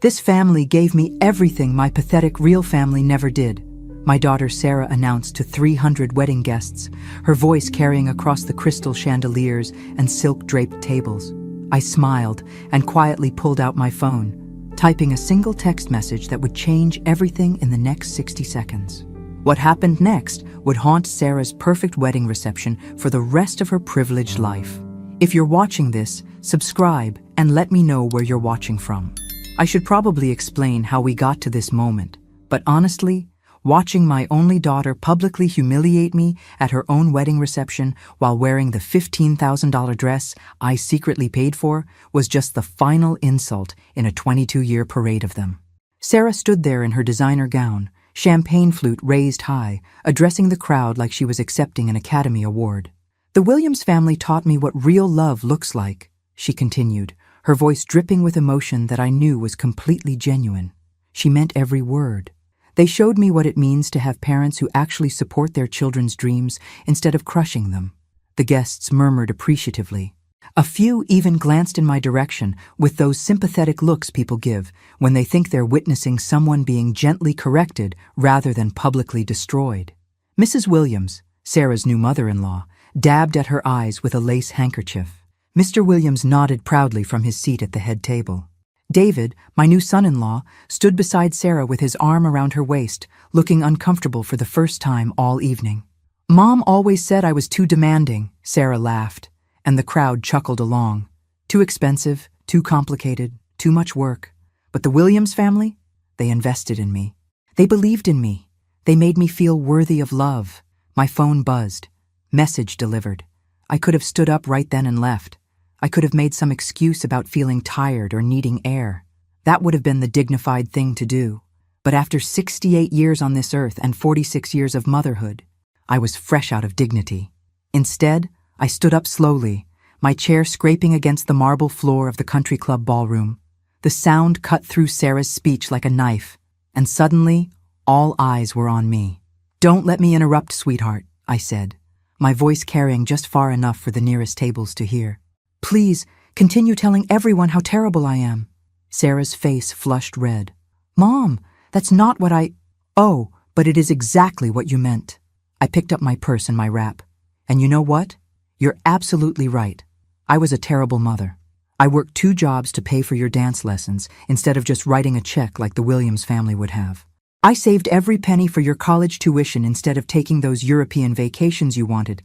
This family gave me everything my pathetic real family never did, my daughter Sarah announced to 300 wedding guests, her voice carrying across the crystal chandeliers and silk-draped tables. I smiled and quietly pulled out my phone, typing a single text message that would change everything in the next 60 seconds. What happened next would haunt Sarah's perfect wedding reception for the rest of her privileged life. If you're watching this, subscribe and let me know where you're watching from. I should probably explain how we got to this moment, but honestly, watching my only daughter publicly humiliate me at her own wedding reception while wearing the $15,000 dress I secretly paid for was just the final insult in a 22-year parade of them. Sarah stood there in her designer gown, champagne flute raised high, addressing the crowd like she was accepting an Academy Award. "The Williams family taught me what real love looks like," she continued, her voice dripping with emotion that I knew was completely genuine. She meant every word. "They showed me what it means to have parents who actually support their children's dreams instead of crushing them." The guests murmured appreciatively. A few even glanced in my direction with those sympathetic looks people give when they think they're witnessing someone being gently corrected rather than publicly destroyed. Mrs. Williams, Sarah's new mother-in-law, dabbed at her eyes with a lace handkerchief. Mr. Williams nodded proudly from his seat at the head table. David, my new son-in-law, stood beside Sarah with his arm around her waist, looking uncomfortable for the first time all evening. "Mom always said I was too demanding," Sarah laughed, and the crowd chuckled along. "Too expensive, too complicated, too much work. But the Williams family? They invested in me. They believed in me. They made me feel worthy of love." My phone buzzed. Message delivered. I could have stood up right then and left. I could have made some excuse about feeling tired or needing air. That would have been the dignified thing to do. But after 68 years on this earth and 46 years of motherhood, I was fresh out of dignity. Instead, I stood up slowly, my chair scraping against the marble floor of the country club ballroom. The sound cut through Sarah's speech like a knife, and suddenly, all eyes were on me. "Don't let me interrupt, sweetheart," I said, my voice carrying just far enough for the nearest tables to hear. "Please, continue telling everyone how terrible I am." Sarah's face flushed red. "Mom, that's not what I—" "Oh, but it is exactly what you meant." I picked up my purse and my wrap. "And you know what? You're absolutely right. I was a terrible mother. I worked 2 jobs to pay for your dance lessons instead of just writing a check like the Williams family would have. I saved every penny for your college tuition instead of taking those European vacations you wanted.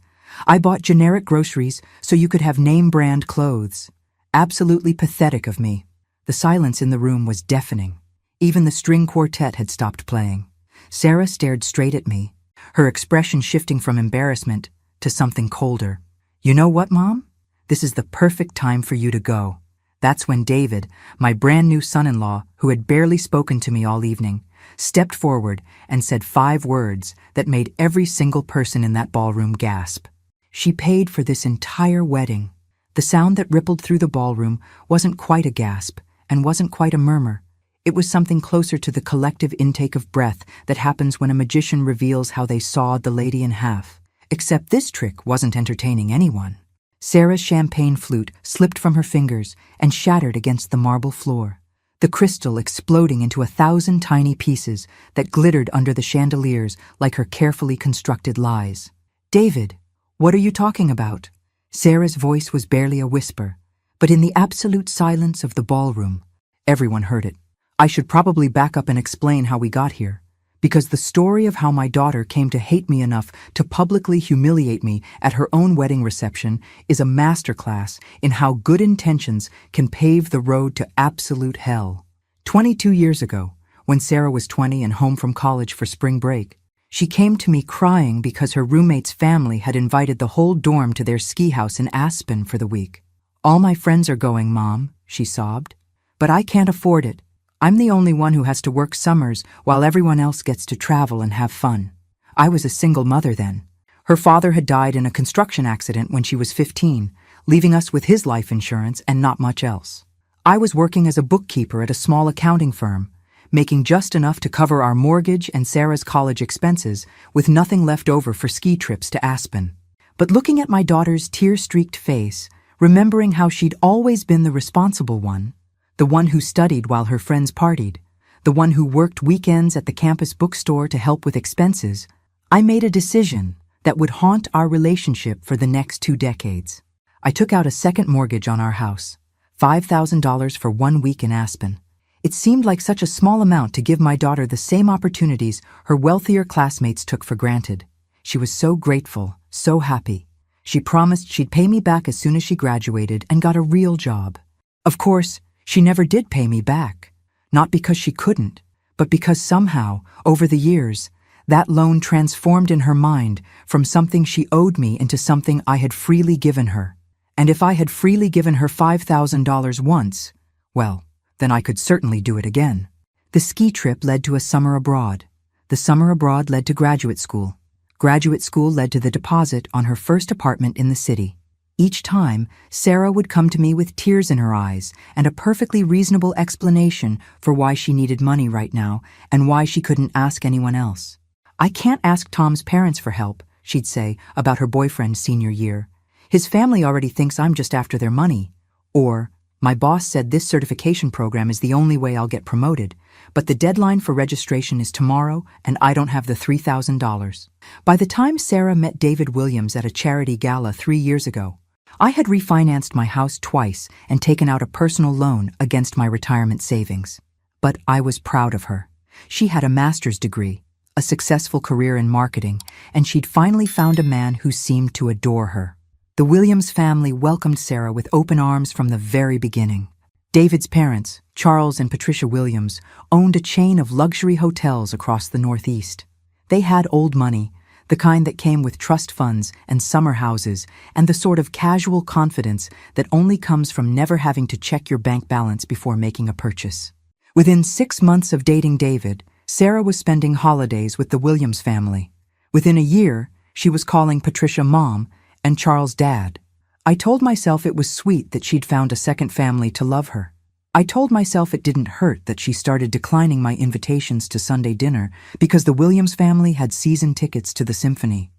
I bought generic groceries so you could have name-brand clothes. Absolutely pathetic of me." The silence in the room was deafening. Even the string quartet had stopped playing. Sarah stared straight at me, her expression shifting from embarrassment to something colder. "You know what, Mom? This is the perfect time for you to go." That's when David, my brand new son-in-law, who had barely spoken to me all evening, stepped forward and said 5 words that made every single person in that ballroom gasp. "She paid for this entire wedding." The sound that rippled through the ballroom wasn't quite a gasp and wasn't quite a murmur. It was something closer to the collective intake of breath that happens when a magician reveals how they sawed the lady in half. Except this trick wasn't entertaining anyone. Sarah's champagne flute slipped from her fingers and shattered against the marble floor, the crystal exploding into 1,000 tiny pieces that glittered under the chandeliers like her carefully constructed lies. "David, what are you talking about?" Sarah's voice was barely a whisper, but in the absolute silence of the ballroom, everyone heard it. I should probably back up and explain how we got here, because the story of how my daughter came to hate me enough to publicly humiliate me at her own wedding reception is a masterclass in how good intentions can pave the road to absolute hell. 22 years ago, when Sarah was 20 and home from college for spring break, she came to me crying because her roommate's family had invited the whole dorm to their ski house in Aspen for the week. "All my friends are going, Mom," she sobbed. "But I can't afford it. I'm the only one who has to work summers while everyone else gets to travel and have fun." I was a single mother then. Her father had died in a construction accident when she was 15, leaving us with his life insurance and not much else. I was working as a bookkeeper at a small accounting firm, making just enough to cover our mortgage and Sarah's college expenses, with nothing left over for ski trips to Aspen. But looking at my daughter's tear-streaked face, remembering how she'd always been the responsible one, the one who studied while her friends partied, the one who worked weekends at the campus bookstore to help with expenses, I made a decision that would haunt our relationship for the next 2 decades. I took out a second mortgage on our house, $5,000 for 1 week in Aspen. It seemed like such a small amount to give my daughter the same opportunities her wealthier classmates took for granted. She was so grateful, so happy. She promised she'd pay me back as soon as she graduated and got a real job. Of course, she never did pay me back. Not because she couldn't, but because somehow, over the years, that loan transformed in her mind from something she owed me into something I had freely given her. And if I had freely given her $5,000 once, well, then I could certainly do it again. The ski trip led to a summer abroad. The summer abroad led to graduate school. Graduate school led to the deposit on her first apartment in the city. Each time, Sarah would come to me with tears in her eyes and a perfectly reasonable explanation for why she needed money right now and why she couldn't ask anyone else. "I can't ask Tom's parents for help," she'd say about her boyfriend's senior year. "His family already thinks I'm just after their money." Or, "My boss said this certification program is the only way I'll get promoted, but the deadline for registration is tomorrow and I don't have the $3,000. By the time Sarah met David Williams at a charity gala 3 years ago, I had refinanced my house twice and taken out a personal loan against my retirement savings. But I was proud of her. She had a master's degree, a successful career in marketing, and she'd finally found a man who seemed to adore her. The Williams family welcomed Sarah with open arms from the very beginning. David's parents, Charles and Patricia Williams, owned a chain of luxury hotels across the Northeast. They had old money, the kind that came with trust funds and summer houses, and the sort of casual confidence that only comes from never having to check your bank balance before making a purchase. Within 6 months of dating David, Sarah was spending holidays with the Williams family. Within a year, she was calling Patricia Mom and Charles Dad. I told myself it was sweet that she'd found a second family to love her. I told myself it didn't hurt that she started declining my invitations to Sunday dinner because the Williams family had season tickets to the symphony.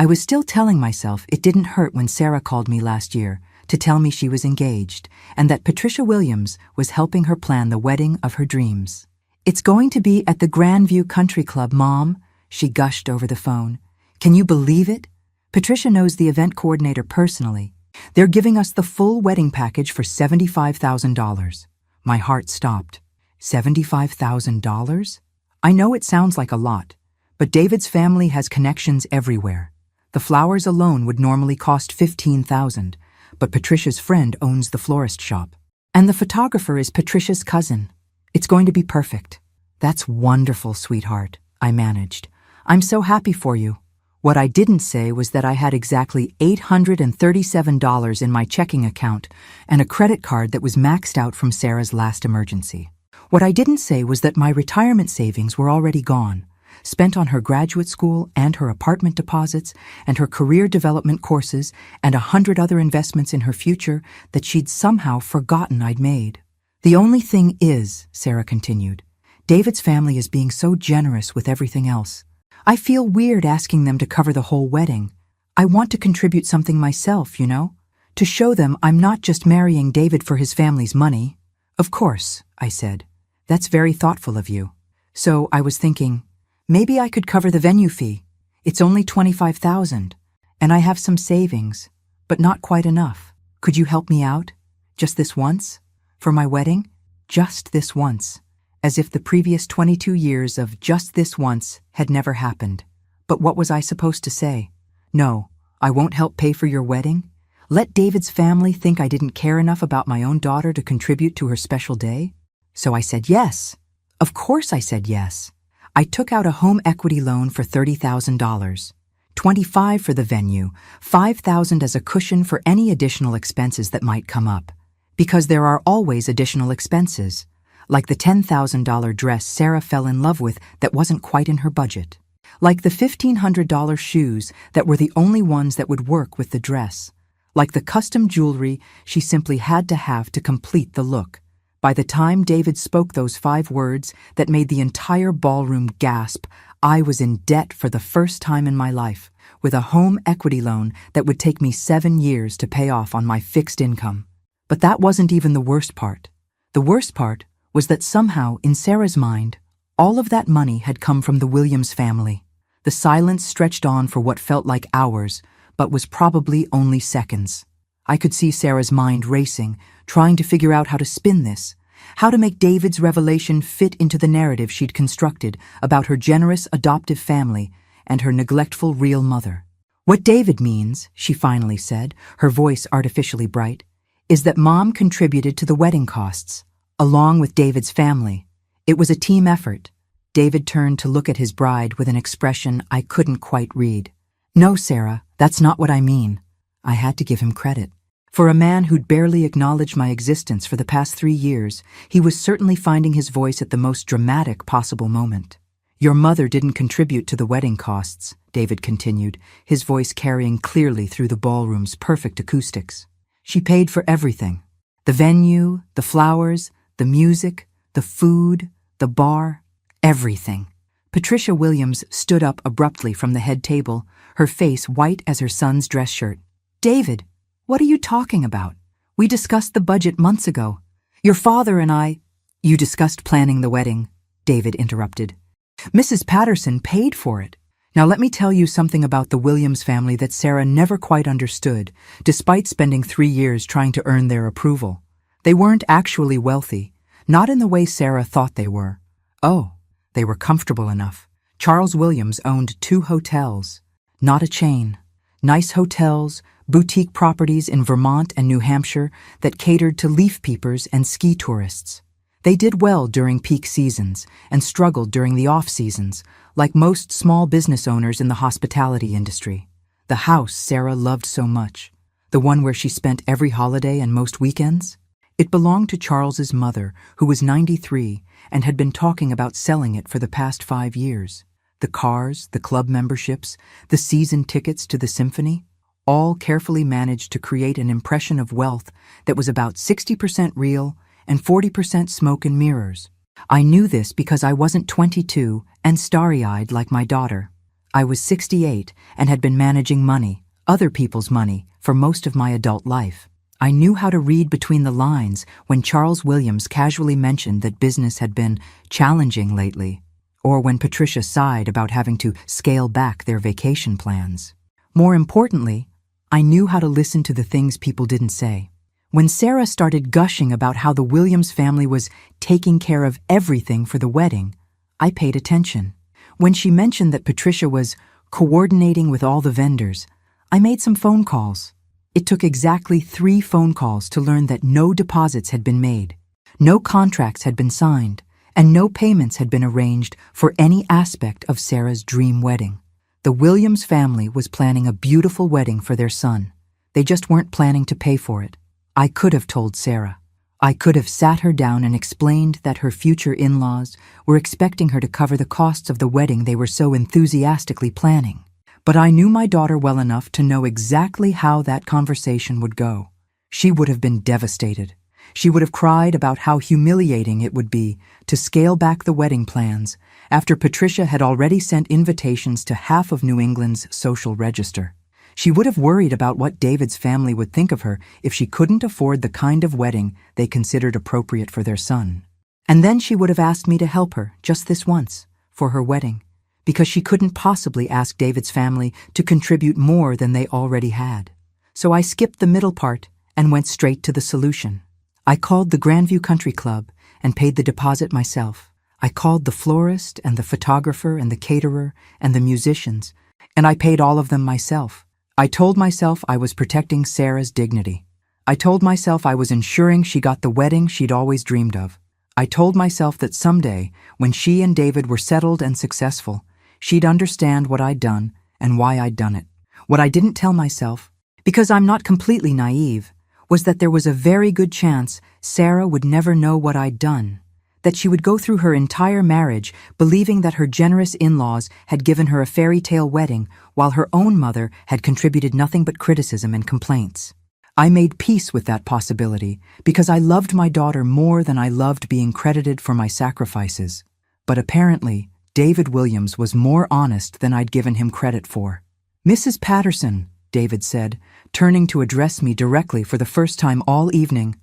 I was still telling myself it didn't hurt when Sarah called me last year to tell me she was engaged and that Patricia Williams was helping her plan the wedding of her dreams. "It's going to be at the Grandview Country Club, Mom," she gushed over the phone. "Can you believe it? Patricia knows the event coordinator personally. They're giving us the full wedding package for $75,000. My heart stopped. $75,000? I know it sounds like a lot, but David's family has connections everywhere. The flowers alone would normally cost $15,000, but Patricia's friend owns the florist shop. And the photographer is Patricia's cousin. It's going to be perfect." "That's wonderful, sweetheart," I managed. "I'm so happy for you." What I didn't say was that I had exactly $837 in my checking account and a credit card that was maxed out from Sarah's last emergency. What I didn't say was that my retirement savings were already gone, spent on her graduate school and her apartment deposits and her career development courses and 100 other investments in her future that she'd somehow forgotten I'd made. "The only thing is," Sarah continued, "David's family is being so generous with everything else. I feel weird asking them to cover the whole wedding. I want to contribute something myself, you know? To show them I'm not just marrying David for his family's money." "Of course," I said. "That's very thoughtful of you." So I was thinking, maybe I could cover the venue fee. It's only $25,000, and I have some savings, but not quite enough. Could you help me out? Just this once? For my wedding? Just this once. As if the previous 22 years of just this once had never happened. But what was I supposed to say? "No, I won't help pay for your wedding"? Let David's family think I didn't care enough about my own daughter to contribute to her special day? So I said yes. Of course I said yes. I took out a home equity loan for $30,000, $25,000 for the venue, $5,000 as a cushion for any additional expenses that might come up. Because there are always additional expenses. Like the $10,000 dress Sarah fell in love with that wasn't quite in her budget. Like the $1,500 shoes that were the only ones that would work with the dress. Like the custom jewelry she simply had to have to complete the look. By the time David spoke those 5 words that made the entire ballroom gasp, I was in debt for the first time in my life, with a home equity loan that would take me 7 years to pay off on my fixed income. But that wasn't even the worst part. The worst part was that somehow, in Sarah's mind, all of that money had come from the Williams family. The silence stretched on for what felt like hours, but was probably only seconds. I could see Sarah's mind racing, trying to figure out how to spin this, how to make David's revelation fit into the narrative she'd constructed about her generous adoptive family and her neglectful real mother. "What David means," she finally said, her voice artificially bright, "is that Mom contributed to the wedding costs, along with David's family. It was a team effort." David turned to look at his bride with an expression I couldn't quite read. "No, Sarah, that's not what I mean." I had to give him credit. For a man who'd barely acknowledged my existence for the past 3 years, he was certainly finding his voice at the most dramatic possible moment. "Your mother didn't contribute to the wedding costs," David continued, his voice carrying clearly through the ballroom's perfect acoustics. "She paid for everything. The venue, the flowers, the music, the food, the bar, everything." Patricia Williams stood up abruptly from the head table, her face white as her son's dress shirt. "David, what are you talking about? We discussed the budget months ago. Your father and I—" "You discussed planning the wedding," David interrupted. "Mrs. Patterson paid for it. Now let me tell you something about the Williams family that Sarah never quite understood, despite spending 3 years trying to earn their approval. They weren't actually wealthy, not in the way Sarah thought they were. Oh, they were comfortable enough. Charles Williams owned 2 hotels, not a chain. Nice hotels, boutique properties in Vermont and New Hampshire that catered to leaf peepers and ski tourists. They did well during peak seasons and struggled during the off-seasons, like most small business owners in the hospitality industry. The house Sarah loved so much, the one where she spent every holiday and most weekends, it belonged to Charles's mother, who was 93 and had been talking about selling it for the past 5 years. The cars, the club memberships, the season tickets to the symphony, all carefully managed to create an impression of wealth that was about 60% real and 40% smoke and mirrors. I knew this because I wasn't 22 and starry-eyed like my daughter. I was 68 and had been managing money, other people's money, for most of my adult life. I knew how to read between the lines when Charles Williams casually mentioned that business had been challenging lately, or when Patricia sighed about having to scale back their vacation plans. More importantly, I knew how to listen to the things people didn't say. When Sarah started gushing about how the Williams family was taking care of everything for the wedding, I paid attention. When she mentioned that Patricia was coordinating with all the vendors, I made some phone calls. It took exactly 3 phone calls to learn that no deposits had been made, no contracts had been signed, and no payments had been arranged for any aspect of Sarah's dream wedding. The Williams family was planning a beautiful wedding for their son. They just weren't planning to pay for it. I could have told Sarah. I could have sat her down and explained that her future in-laws were expecting her to cover the costs of the wedding they were so enthusiastically planning. But I knew my daughter well enough to know exactly how that conversation would go. She would have been devastated. She would have cried about how humiliating it would be to scale back the wedding plans after Patricia had already sent invitations to half of New England's social register. She would have worried about what David's family would think of her if she couldn't afford the kind of wedding they considered appropriate for their son. And then she would have asked me to help her, just this once, for her wedding, because she couldn't possibly ask David's family to contribute more than they already had. So I skipped the middle part and went straight to the solution. I called the Grandview Country Club and paid the deposit myself. I called the florist and the photographer and the caterer and the musicians, and I paid all of them myself. I told myself I was protecting Sarah's dignity. I told myself I was ensuring she got the wedding she'd always dreamed of. I told myself that someday, when she and David were settled and successful, she'd understand what I'd done and why I'd done it. What I didn't tell myself, because I'm not completely naive, was that there was a very good chance Sarah would never know what I'd done, that she would go through her entire marriage believing that her generous in-laws had given her a fairy tale wedding while her own mother had contributed nothing but criticism and complaints. I made peace with that possibility because I loved my daughter more than I loved being credited for my sacrifices. But apparently, David Williams was more honest than I'd given him credit for. "Mrs. Patterson," David said, turning to address me directly for the first time all evening,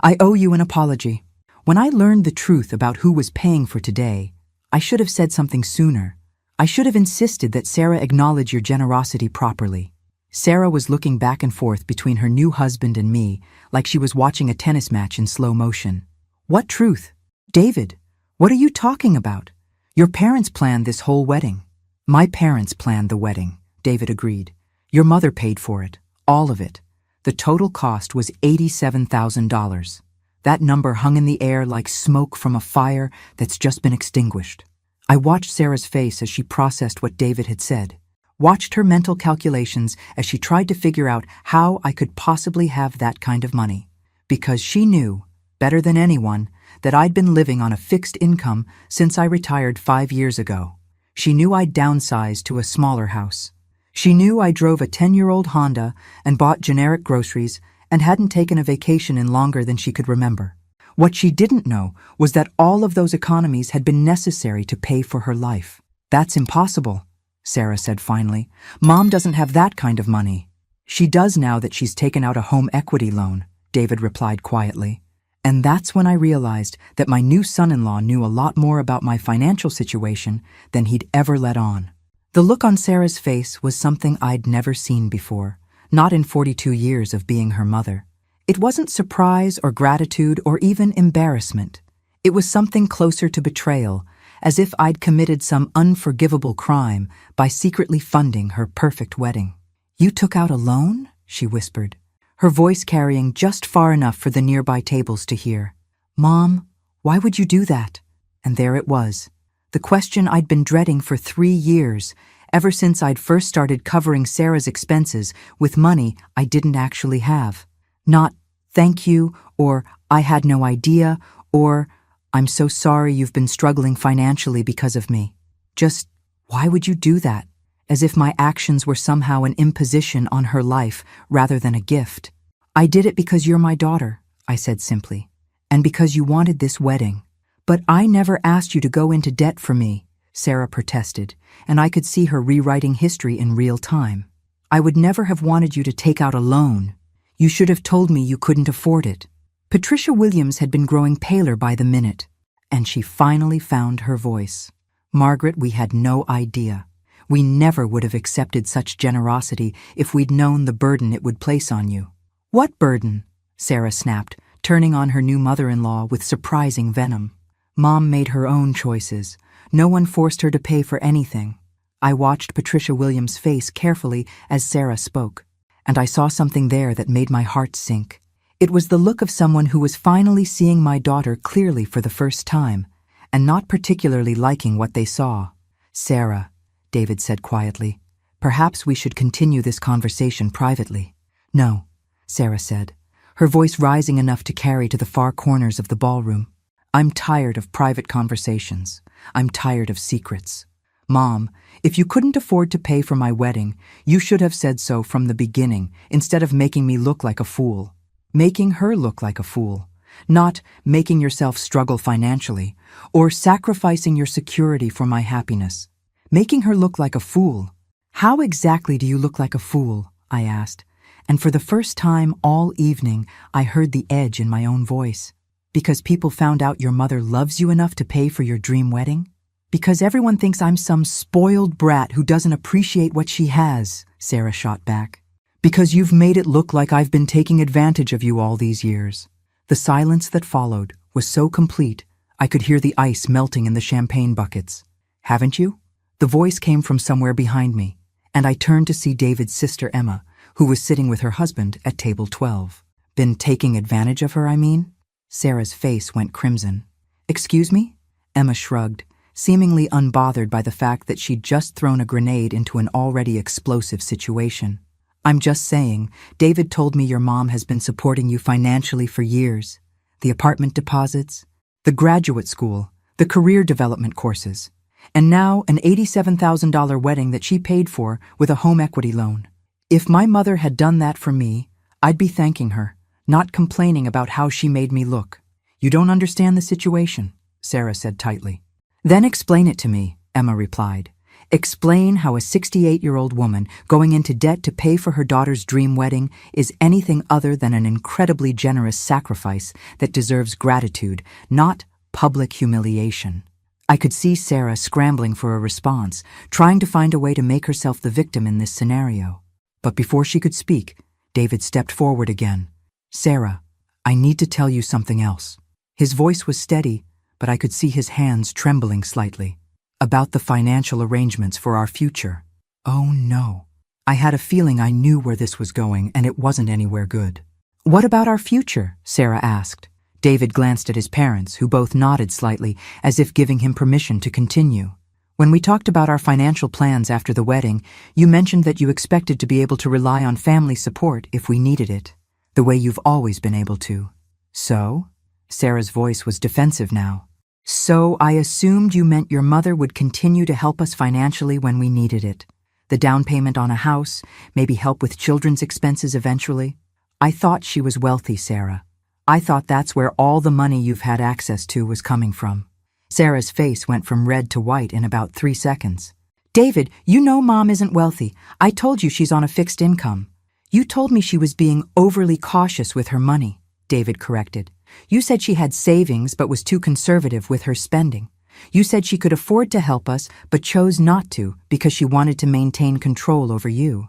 "I owe you an apology. When I learned the truth about who was paying for today, I should have said something sooner. I should have insisted that Sarah acknowledge your generosity properly. Sarah was looking back and forth between her new husband and me, like she was watching a tennis match in slow motion. What truth? David, what are you talking about? Your parents planned this whole wedding. My parents planned the wedding, David agreed. Your mother paid for it, all of it. The total cost was $87,000. That number hung in the air like smoke from a fire that's just been extinguished. I watched Sarah's face as she processed what David had said, watched her mental calculations as she tried to figure out how I could possibly have that kind of money. Because she knew, better than anyone, that I'd been living on a fixed income since I retired 5 years ago. She knew I'd downsized to a smaller house. She knew I drove a 10-year-old Honda and bought generic groceries and hadn't taken a vacation in longer than she could remember. What she didn't know was that all of those economies had been necessary to pay for her life. That's impossible, Sarah said finally. Mom doesn't have that kind of money. She does now that she's taken out a home equity loan, David replied quietly. And that's when I realized that my new son-in-law knew a lot more about my financial situation than he'd ever let on. The look on Sarah's face was something I'd never seen before, not in 42 years of being her mother. It wasn't surprise or gratitude or even embarrassment. It was something closer to betrayal, as if I'd committed some unforgivable crime by secretly funding her perfect wedding. You took out a loan? She whispered, her voice carrying just far enough for the nearby tables to hear. Mom, why would you do that? And there it was. The question I'd been dreading for 3 years, ever since I'd first started covering Sarah's expenses with money I didn't actually have. Not, thank you, or I had no idea, or I'm so sorry you've been struggling financially because of me. Just, why would you do that? As if my actions were somehow an imposition on her life rather than a gift. I did it because you're my daughter, I said simply, and because you wanted this wedding. But I never asked you to go into debt for me, Sarah protested, and I could see her rewriting history in real time. I would never have wanted you to take out a loan. You should have told me you couldn't afford it. Patricia Williams had been growing paler by the minute, and she finally found her voice. Margaret, we had no idea. We never would have accepted such generosity if we'd known the burden it would place on you. What burden? Sarah snapped, turning on her new mother-in-law with surprising venom. Mom made her own choices. No one forced her to pay for anything. I watched Patricia Williams' face carefully as Sarah spoke, and I saw something there that made my heart sink. It was the look of someone who was finally seeing my daughter clearly for the first time, and not particularly liking what they saw. Sarah, David said quietly, perhaps we should continue this conversation privately. No, Sarah said, her voice rising enough to carry to the far corners of the ballroom. I'm tired of private conversations. I'm tired of secrets. Mom, if you couldn't afford to pay for my wedding, you should have said so from the beginning instead of making me look like a fool. Making her look like a fool. Not making yourself struggle financially or sacrificing your security for my happiness. Making her look like a fool. How exactly do you look like a fool? I asked, and for the first time all evening I heard the edge in my own voice. Because people found out your mother loves you enough to pay for your dream wedding? Because everyone thinks I'm some spoiled brat who doesn't appreciate what she has, Sarah shot back. Because you've made it look like I've been taking advantage of you all these years. The silence that followed was so complete, I could hear the ice melting in the champagne buckets. Haven't you? The voice came from somewhere behind me, and I turned to see David's sister Emma, who was sitting with her husband at table 12. Been taking advantage of her, I mean? Sarah's face went crimson. Excuse me? Emma shrugged, seemingly unbothered by the fact that she'd just thrown a grenade into an already explosive situation. I'm just saying, David told me your mom has been supporting you financially for years. The apartment deposits, the graduate school, the career development courses, and now an $87,000 wedding that she paid for with a home equity loan. If my mother had done that for me, I'd be thanking her, not complaining about how she made me look. You don't understand the situation, Sarah said tightly. Then explain it to me, Emma replied. Explain how a 68-year-old woman going into debt to pay for her daughter's dream wedding is anything other than an incredibly generous sacrifice that deserves gratitude, not public humiliation. I could see Sarah scrambling for a response, trying to find a way to make herself the victim in this scenario. But before she could speak, David stepped forward again. "Sarah, I need to tell you something else." His voice was steady, but I could see his hands trembling slightly. "About the financial arrangements for our future." Oh no. I had a feeling I knew where this was going, and it wasn't anywhere good. "What about our future?" Sarah asked. David glanced at his parents, who both nodded slightly, as if giving him permission to continue. "When we talked about our financial plans after the wedding, you mentioned that you expected to be able to rely on family support if we needed it, the way you've always been able to." "So?" Sarah's voice was defensive now. "So I assumed you meant your mother would continue to help us financially when we needed it. The down payment on a house, maybe help with children's expenses eventually. I thought she was wealthy, Sarah. I thought that's where all the money you've had access to was coming from." Sarah's face went from red to white in about 3 seconds. "David, you know Mom isn't wealthy. I told you she's on a fixed income." "You told me she was being overly cautious with her money," David corrected. "You said she had savings but was too conservative with her spending. You said she could afford to help us but chose not to because she wanted to maintain control over you."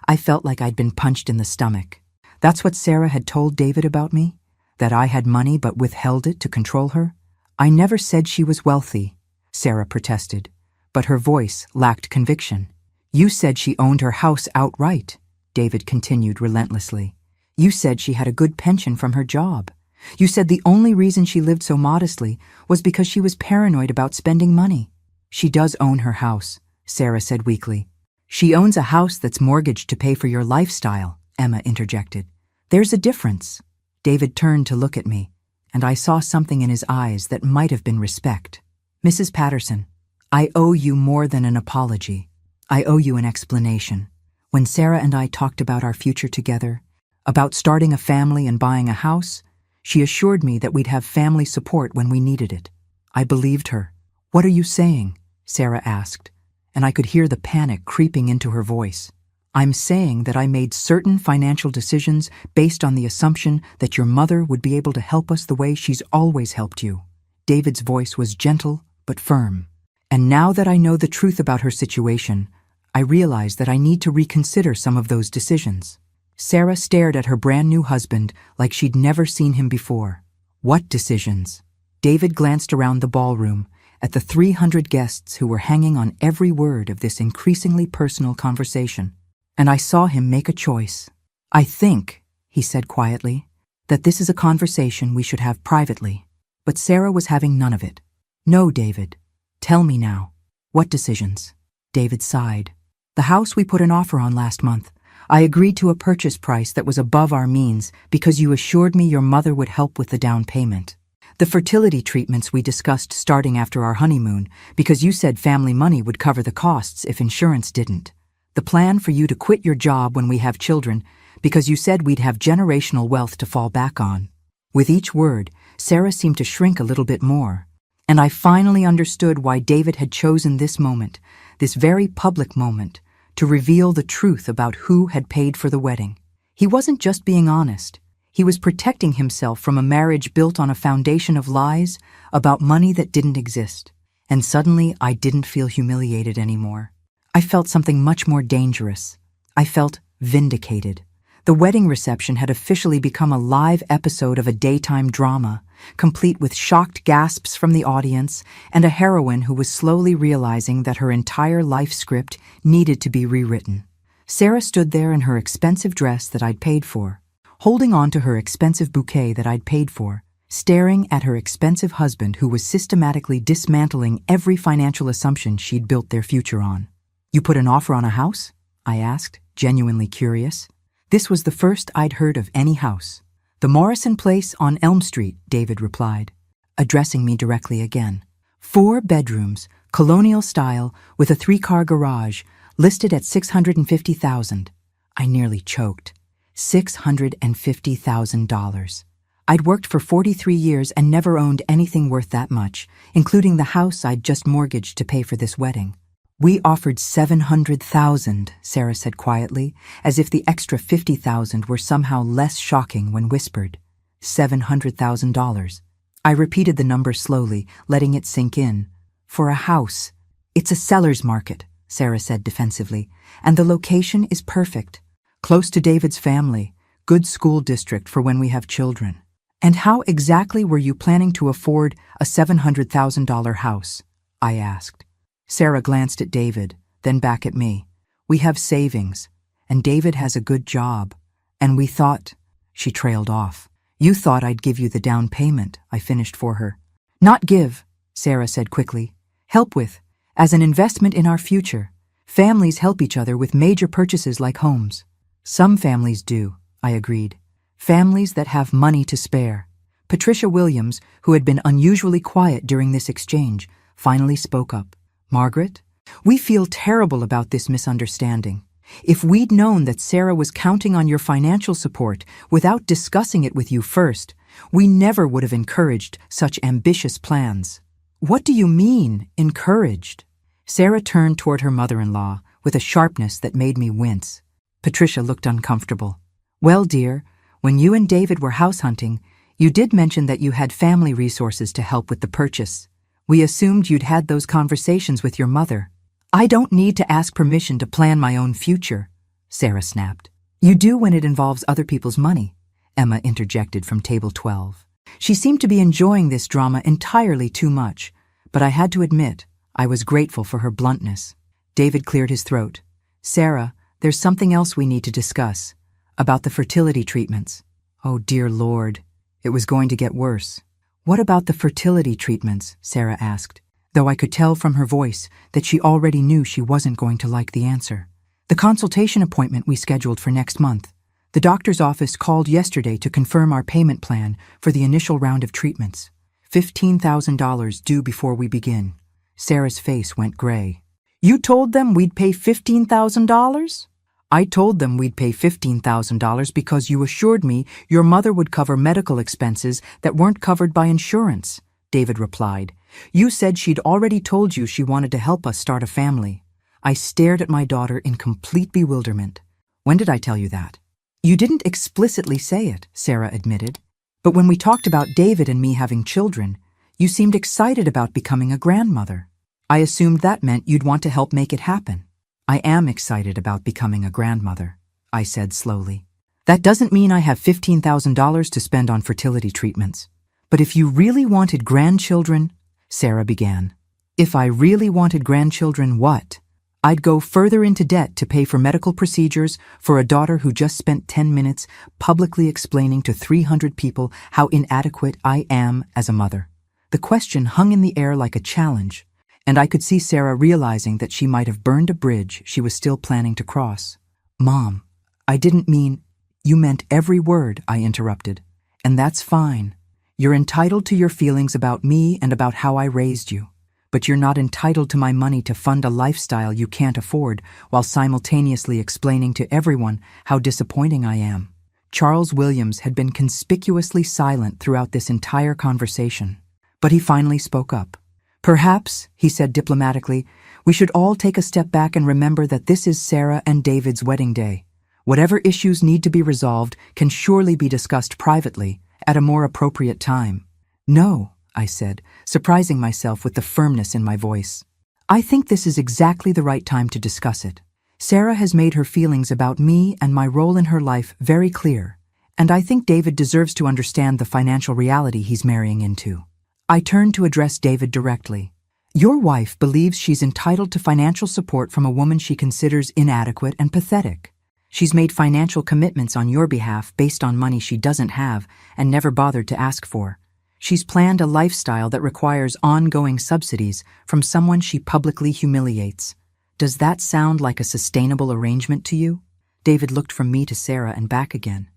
I felt like I'd been punched in the stomach. That's what Sarah had told David about me? That I had money but withheld it to control her? "I never said she was wealthy," Sarah protested, but her voice lacked conviction. "You said she owned her house outright," David continued relentlessly. "You said she had a good pension from her job. You said the only reason she lived so modestly was because she was paranoid about spending money." "She does own her house," Sarah said weakly. "She owns a house that's mortgaged to pay for your lifestyle," Emma interjected. "There's a difference." David turned to look at me, and I saw something in his eyes that might have been respect. "Mrs. Patterson, I owe you more than an apology. I owe you an explanation. When Sarah and I talked about our future together, about starting a family and buying a house, she assured me that we'd have family support when we needed it. I believed her." "What are you saying?" Sarah asked, and I could hear the panic creeping into her voice. "I'm saying that I made certain financial decisions based on the assumption that your mother would be able to help us the way she's always helped you." David's voice was gentle but firm. "And now that I know the truth about her situation, I realize that I need to reconsider some of those decisions." Sarah stared at her brand new husband like she'd never seen him before. "What decisions?" David glanced around the ballroom at the 300 guests who were hanging on every word of this increasingly personal conversation. And I saw him make a choice. "I think," he said quietly, "that this is a conversation we should have privately." But Sarah was having none of it. "No, David. Tell me now. What decisions?" David sighed. "The house we put an offer on last month. I agreed to a purchase price that was above our means because you assured me your mother would help with the down payment. The fertility treatments we discussed starting after our honeymoon because you said family money would cover the costs if insurance didn't. The plan for you to quit your job when we have children because you said we'd have generational wealth to fall back on." With each word, Sarah seemed to shrink a little bit more, and I finally understood why David had chosen this moment, this very public moment, to reveal the truth about who had paid for the wedding. He wasn't just being honest. He was protecting himself from a marriage built on a foundation of lies about money that didn't exist. And suddenly, I didn't feel humiliated anymore. I felt something much more dangerous. I felt vindicated. The wedding reception had officially become a live episode of a daytime drama, complete with shocked gasps from the audience and a heroine who was slowly realizing that her entire life script needed to be rewritten. Sarah stood there in her expensive dress that I'd paid for, holding on to her expensive bouquet that I'd paid for, staring at her expensive husband who was systematically dismantling every financial assumption she'd built their future on. "You put an offer on a house?" I asked, genuinely curious. This was the first I'd heard of any house. "The Morrison Place on Elm Street," David replied, addressing me directly again. 4 bedrooms, colonial style, with a 3-car garage, listed at $650,000. I nearly choked. $650,000. I'd worked for 43 years and never owned anything worth that much, including the house I'd just mortgaged to pay for this wedding. We offered 700,000, Sarah said quietly, as if the extra 50,000 were somehow less shocking when whispered. $700,000. I repeated the number slowly, letting it sink in. For a house. It's a seller's market, Sarah said defensively, and the location is perfect. Close to David's family, good school district for when we have children. And how exactly were you planning to afford a $700,000 house? I asked. Sarah glanced at David, then back at me. We have savings, and David has a good job. And we thought, she trailed off. You thought I'd give you the down payment, I finished for her. Not give, Sarah said quickly. Help with, as an investment in our future. Families help each other with major purchases like homes. Some families do, I agreed. Families that have money to spare. Patricia Williams, who had been unusually quiet during this exchange, finally spoke up. Margaret, we feel terrible about this misunderstanding. If we'd known that Sarah was counting on your financial support without discussing it with you first, we never would have encouraged such ambitious plans. What do you mean, encouraged? Sarah turned toward her mother-in-law with a sharpness that made me wince. Patricia looked uncomfortable. Well, dear, when you and David were house hunting, you did mention that you had family resources to help with the purchase. We assumed you'd had those conversations with your mother. I don't need to ask permission to plan my own future, Sarah snapped. You do when it involves other people's money, Emma interjected from table 12. She seemed to be enjoying this drama entirely too much, but I had to admit, I was grateful for her bluntness. David cleared his throat. Sarah, there's something else we need to discuss. About the fertility treatments. Oh, dear Lord. It was going to get worse. What about the fertility treatments? Sarah asked, though I could tell from her voice that she already knew she wasn't going to like the answer. The consultation appointment we scheduled for next month. The doctor's office called yesterday to confirm our payment plan for the initial round of treatments. $15,000 due before we begin. Sarah's face went gray. You told them we'd pay $15,000? I told them we'd pay $15,000 because you assured me your mother would cover medical expenses that weren't covered by insurance, David replied. You said she'd already told you she wanted to help us start a family. I stared at my daughter in complete bewilderment. When did I tell you that? You didn't explicitly say it, Sarah admitted. But when we talked about David and me having children, you seemed excited about becoming a grandmother. I assumed that meant you'd want to help make it happen. I am excited about becoming a grandmother, I said slowly. That doesn't mean I have $15,000 to spend on fertility treatments. But if you really wanted grandchildren, Sarah began. If I really wanted grandchildren, what? I'd go further into debt to pay for medical procedures for a daughter who just spent 10 minutes publicly explaining to 300 people how inadequate I am as a mother. The question hung in the air like a challenge, and I could see Sarah realizing that she might have burned a bridge she was still planning to cross. Mom, I didn't mean— You meant every word, I interrupted. And that's fine. You're entitled to your feelings about me and about how I raised you. But you're not entitled to my money to fund a lifestyle you can't afford while simultaneously explaining to everyone how disappointing I am. Charles Williams had been conspicuously silent throughout this entire conversation. But he finally spoke up. Perhaps, he said diplomatically, we should all take a step back and remember that this is Sarah and David's wedding day. Whatever issues need to be resolved can surely be discussed privately at a more appropriate time. No, I said, surprising myself with the firmness in my voice. I think this is exactly the right time to discuss it. Sarah has made her feelings about me and my role in her life very clear, and I think David deserves to understand the financial reality he's marrying into. I turned to address David directly. Your wife believes she's entitled to financial support from a woman she considers inadequate and pathetic. She's made financial commitments on your behalf based on money she doesn't have and never bothered to ask for. She's planned a lifestyle that requires ongoing subsidies from someone she publicly humiliates. Does that sound like a sustainable arrangement to you? David looked from me to Sarah and back again.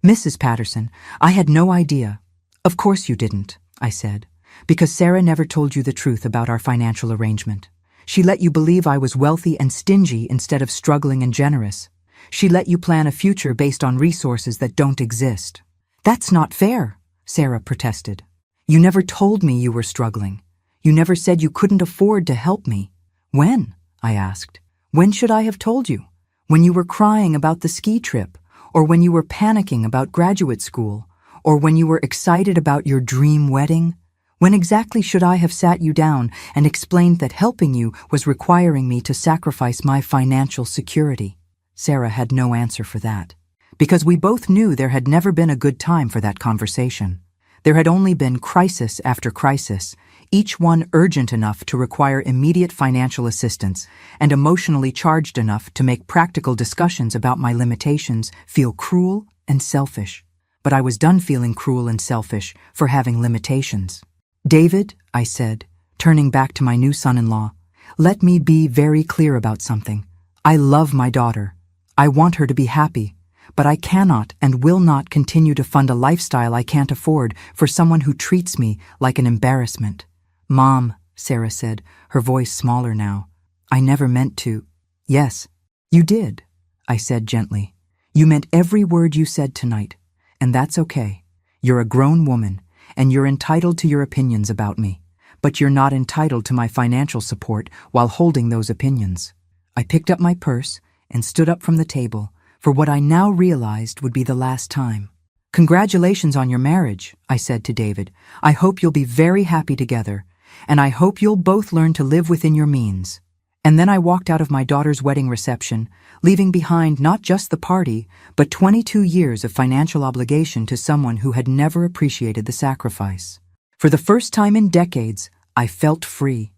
Mrs. Patterson, I had no idea. Of course you didn't, I said, because Sarah never told you the truth about our financial arrangement. She let you believe I was wealthy and stingy instead of struggling and generous. She let you plan a future based on resources that don't exist. That's not fair, Sarah protested. You never told me you were struggling. You never said you couldn't afford to help me. When? I asked. When should I have told you? When you were crying about the ski trip, or when you were panicking about graduate school, or when you were excited about your dream wedding? When exactly should I have sat you down and explained that helping you was requiring me to sacrifice my financial security? Sarah had no answer for that, because we both knew there had never been a good time for that conversation. There had only been crisis after crisis, each one urgent enough to require immediate financial assistance and emotionally charged enough to make practical discussions about my limitations feel cruel and selfish. But I was done feeling cruel and selfish for having limitations. David, I said, turning back to my new son-in-law, let me be very clear about something. I love my daughter. I want her to be happy. But I cannot and will not continue to fund a lifestyle I can't afford for someone who treats me like an embarrassment. Mom, Sarah said, her voice smaller now, I never meant to. Yes, you did, I said gently. You meant every word you said tonight, and that's okay. You're a grown woman, and you're entitled to your opinions about me, but you're not entitled to my financial support while holding those opinions. I picked up my purse and stood up from the table, for what I now realized would be the last time. Congratulations on your marriage, I said to David. I hope you'll be very happy together, and I hope you'll both learn to live within your means. And then I walked out of my daughter's wedding reception, leaving behind not just the party, but 22 years of financial obligation to someone who had never appreciated the sacrifice. For the first time in decades, I felt free.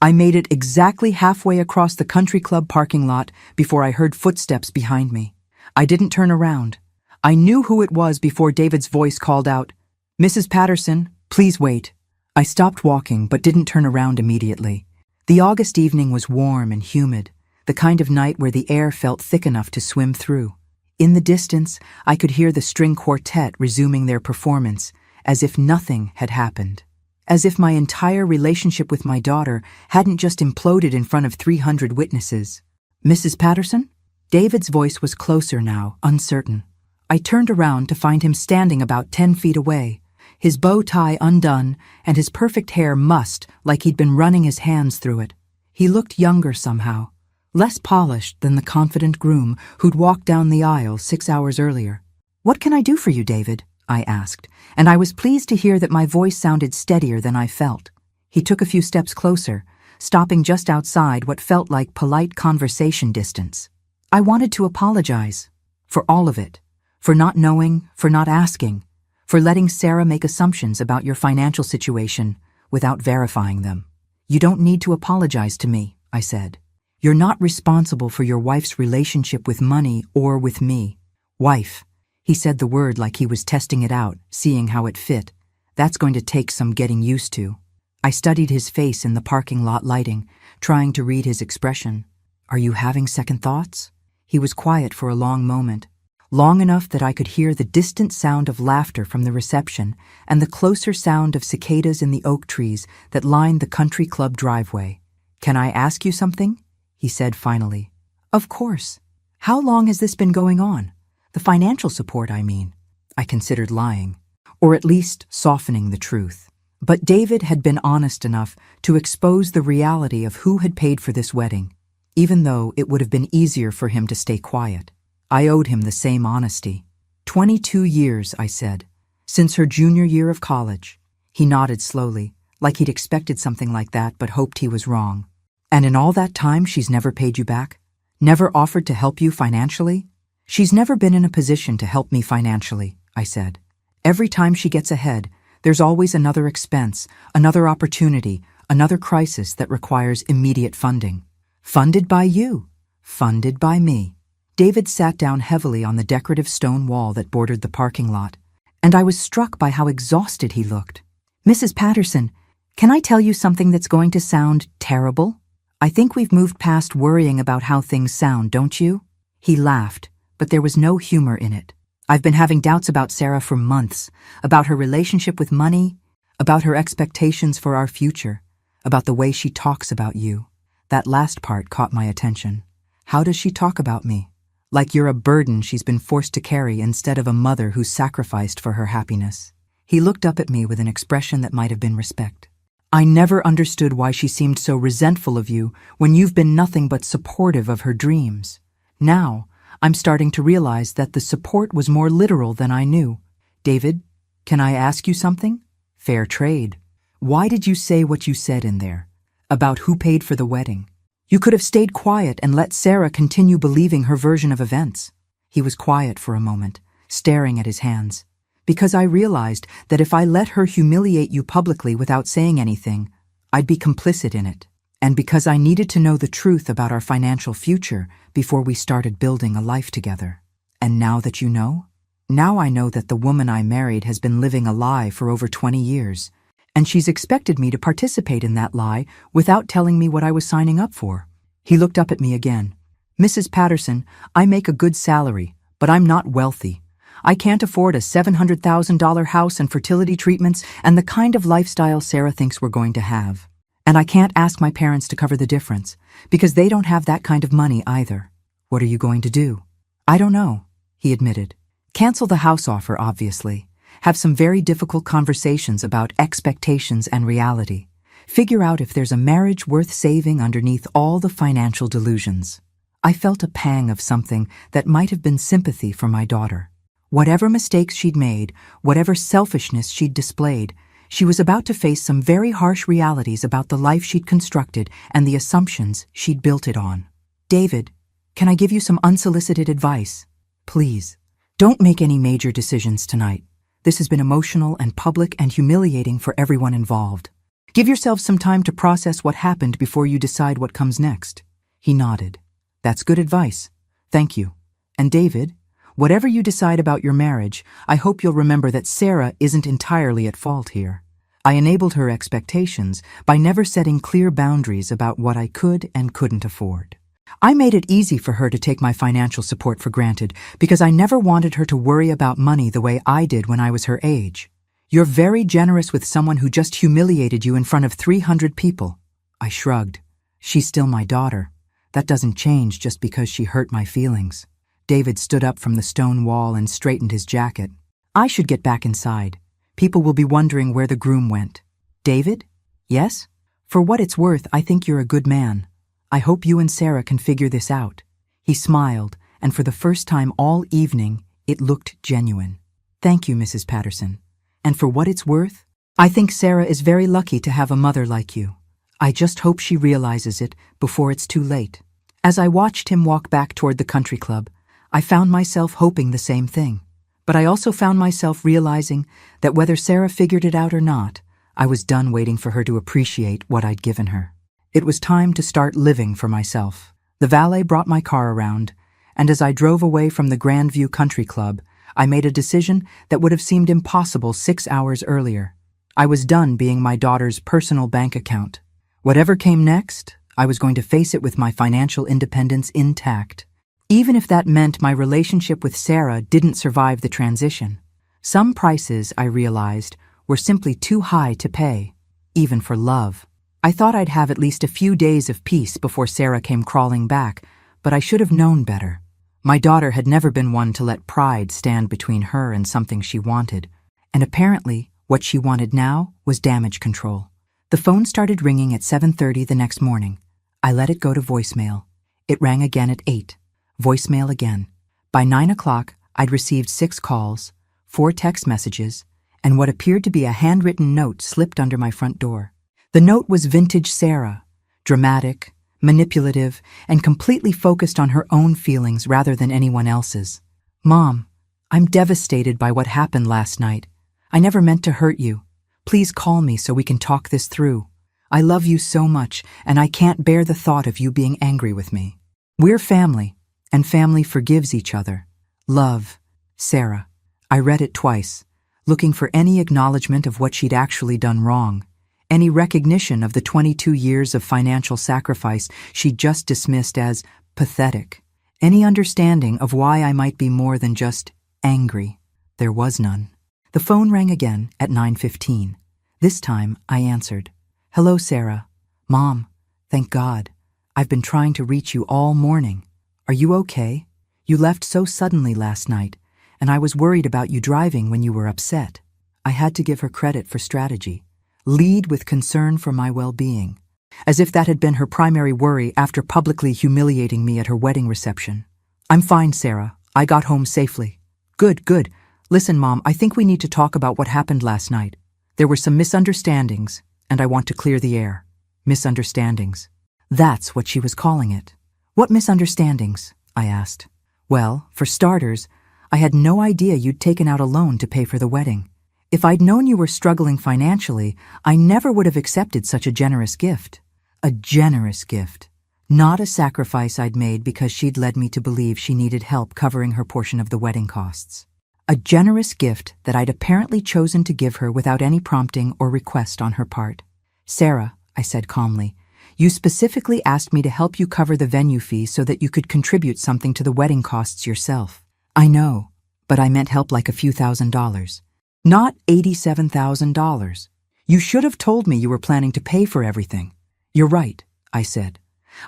I made it exactly halfway across the country club parking lot before I heard footsteps behind me. I didn't turn around. I knew who it was before David's voice called out, Mrs. Patterson, please wait. I stopped walking but didn't turn around immediately. The August evening was warm and humid, the kind of night where the air felt thick enough to swim through. In the distance, I could hear the string quartet resuming their performance, as if nothing had happened. As if my entire relationship with my daughter hadn't just imploded in front of 300 witnesses. Mrs. Patterson? David's voice was closer now, uncertain. I turned around to find him standing about 10 feet away, his bow tie undone and his perfect hair mussed like he'd been running his hands through it. He looked younger somehow, less polished than the confident groom who'd walked down the aisle 6 hours earlier. What can I do for you, David? I asked, and I was pleased to hear that my voice sounded steadier than I felt. He took a few steps closer, stopping just outside what felt like polite conversation distance. I wanted to apologize. For all of it. For not knowing, for not asking, for letting Sarah make assumptions about your financial situation without verifying them. You don't need to apologize to me, I said. You're not responsible for your wife's relationship with money or with me. Wife. He said the word like he was testing it out, seeing how it fit. That's going to take some getting used to. I studied his face in the parking lot lighting, trying to read his expression. Are you having second thoughts? He was quiet for a long moment, long enough that I could hear the distant sound of laughter from the reception and the closer sound of cicadas in the oak trees that lined the country club driveway. Can I ask you something? He said finally. Of course. How long has this been going on? The financial support, I mean. I considered lying, or at least softening the truth. But David had been honest enough to expose the reality of who had paid for this wedding, even though it would have been easier for him to stay quiet. I owed him the same honesty. 22 years, I said, since her junior year of college. He nodded slowly, like he'd expected something like that but hoped he was wrong. And in all that time she's never paid you back? Never offered to help you financially? She's never been in a position to help me financially, I said. Every time she gets ahead, there's always another expense, another opportunity, another crisis that requires immediate funding. Funded by you. Funded by me. David sat down heavily on the decorative stone wall that bordered the parking lot, and I was struck by how exhausted he looked. Mrs. Patterson, can I tell you something that's going to sound terrible? I think we've moved past worrying about how things sound, don't you? He laughed, but there was no humor in it. I've been having doubts about Sarah for months, about her relationship with money, about her expectations for our future, about the way she talks about you. That last part caught my attention. How does she talk about me? Like you're a burden she's been forced to carry instead of a mother who sacrificed for her happiness. He looked up at me with an expression that might have been respect. I never understood why she seemed so resentful of you when you've been nothing but supportive of her dreams. Now, I'm starting to realize that the support was more literal than I knew. David, can I ask you something? Fair trade. Why did you say what you said in there? About who paid for the wedding? You could have stayed quiet and let Sarah continue believing her version of events. He was quiet for a moment, staring at his hands. Because I realized that if I let her humiliate you publicly without saying anything, I'd be complicit in it. And because I needed to know the truth about our financial future before we started building a life together. And now that you know? Now I know that the woman I married has been living a lie for over 20 years, and she's expected me to participate in that lie without telling me what I was signing up for. He looked up at me again. Mrs. Patterson, I make a good salary, but I'm not wealthy. I can't afford a $700,000 house and fertility treatments and the kind of lifestyle Sarah thinks we're going to have. And I can't ask my parents to cover the difference, because they don't have that kind of money either. What are you going to do? I don't know, he admitted. Cancel the house offer, obviously. Have some very difficult conversations about expectations and reality. Figure out if there's a marriage worth saving underneath all the financial delusions. I felt a pang of something that might have been sympathy for my daughter. Whatever mistakes she'd made, whatever selfishness she'd displayed, she was about to face some very harsh realities about the life she'd constructed and the assumptions she'd built it on. David, can I give you some unsolicited advice? Please, don't make any major decisions tonight. This has been emotional and public and humiliating for everyone involved. Give yourself some time to process what happened before you decide what comes next. He nodded. That's good advice. Thank you. And David, whatever you decide about your marriage, I hope you'll remember that Sarah isn't entirely at fault here. I enabled her expectations by never setting clear boundaries about what I could and couldn't afford. I made it easy for her to take my financial support for granted because I never wanted her to worry about money the way I did when I was her age. You're very generous with someone who just humiliated you in front of 300 people. I shrugged. She's still my daughter. That doesn't change just because she hurt my feelings. David stood up from the stone wall and straightened his jacket. I should get back inside. People will be wondering where the groom went. David? Yes? For what it's worth, I think you're a good man. I hope you and Sarah can figure this out. He smiled, and for the first time all evening, it looked genuine. Thank you, Mrs. Patterson. And for what it's worth, I think Sarah is very lucky to have a mother like you. I just hope she realizes it before it's too late. As I watched him walk back toward the country club, I found myself hoping the same thing. But I also found myself realizing that whether Sarah figured it out or not, I was done waiting for her to appreciate what I'd given her. It was time to start living for myself. The valet brought my car around, and as I drove away from the Grandview Country Club, I made a decision that would have seemed impossible 6 hours earlier. I was done being my daughter's personal bank account. Whatever came next, I was going to face it with my financial independence intact. Even if that meant my relationship with Sarah didn't survive the transition. Some prices, I realized, were simply too high to pay, even for love. I thought I'd have at least a few days of peace before Sarah came crawling back, but I should have known better. My daughter had never been one to let pride stand between her and something she wanted, and apparently what she wanted now was damage control. The phone started ringing at 7:30 the next morning. I let it go to voicemail. It rang again at 8. Voicemail again. By 9 o'clock, I'd received 6 calls, 4 text messages, and what appeared to be a handwritten note slipped under my front door. The note was vintage Sarah, dramatic, manipulative, and completely focused on her own feelings rather than anyone else's. Mom, I'm devastated by what happened last night. I never meant to hurt you. Please call me so we can talk this through. I love you so much, and I can't bear the thought of you being angry with me. We're family, and family forgives each other. Love, Sarah. I read it twice, looking for any acknowledgement of what she'd actually done wrong, any recognition of the 22 years of financial sacrifice she'd just dismissed as pathetic, any understanding of why I might be more than just angry. There was none. The phone rang again at 9:15. This time, I answered. Hello, Sarah. Mom, thank God. I've been trying to reach you all morning. Are you okay? You left so suddenly last night, and I was worried about you driving when you were upset. I had to give her credit for strategy. Lead with concern for my well-being. As if that had been her primary worry after publicly humiliating me at her wedding reception. I'm fine, Sarah. I got home safely. Good, good. Listen, Mom, I think we need to talk about what happened last night. There were some misunderstandings, and I want to clear the air. Misunderstandings. That's what she was calling it. What misunderstandings? I asked. Well, for starters, I had no idea you'd taken out a loan to pay for the wedding. If I'd known you were struggling financially, I never would have accepted such a generous gift. A generous gift. Not a sacrifice I'd made because she'd led me to believe she needed help covering her portion of the wedding costs. A generous gift that I'd apparently chosen to give her without any prompting or request on her part. Sarah, I said calmly, you specifically asked me to help you cover the venue fee so that you could contribute something to the wedding costs yourself. I know, but I meant help like a few $1,000s. Not $87,000. You should have told me you were planning to pay for everything. You're right, I said.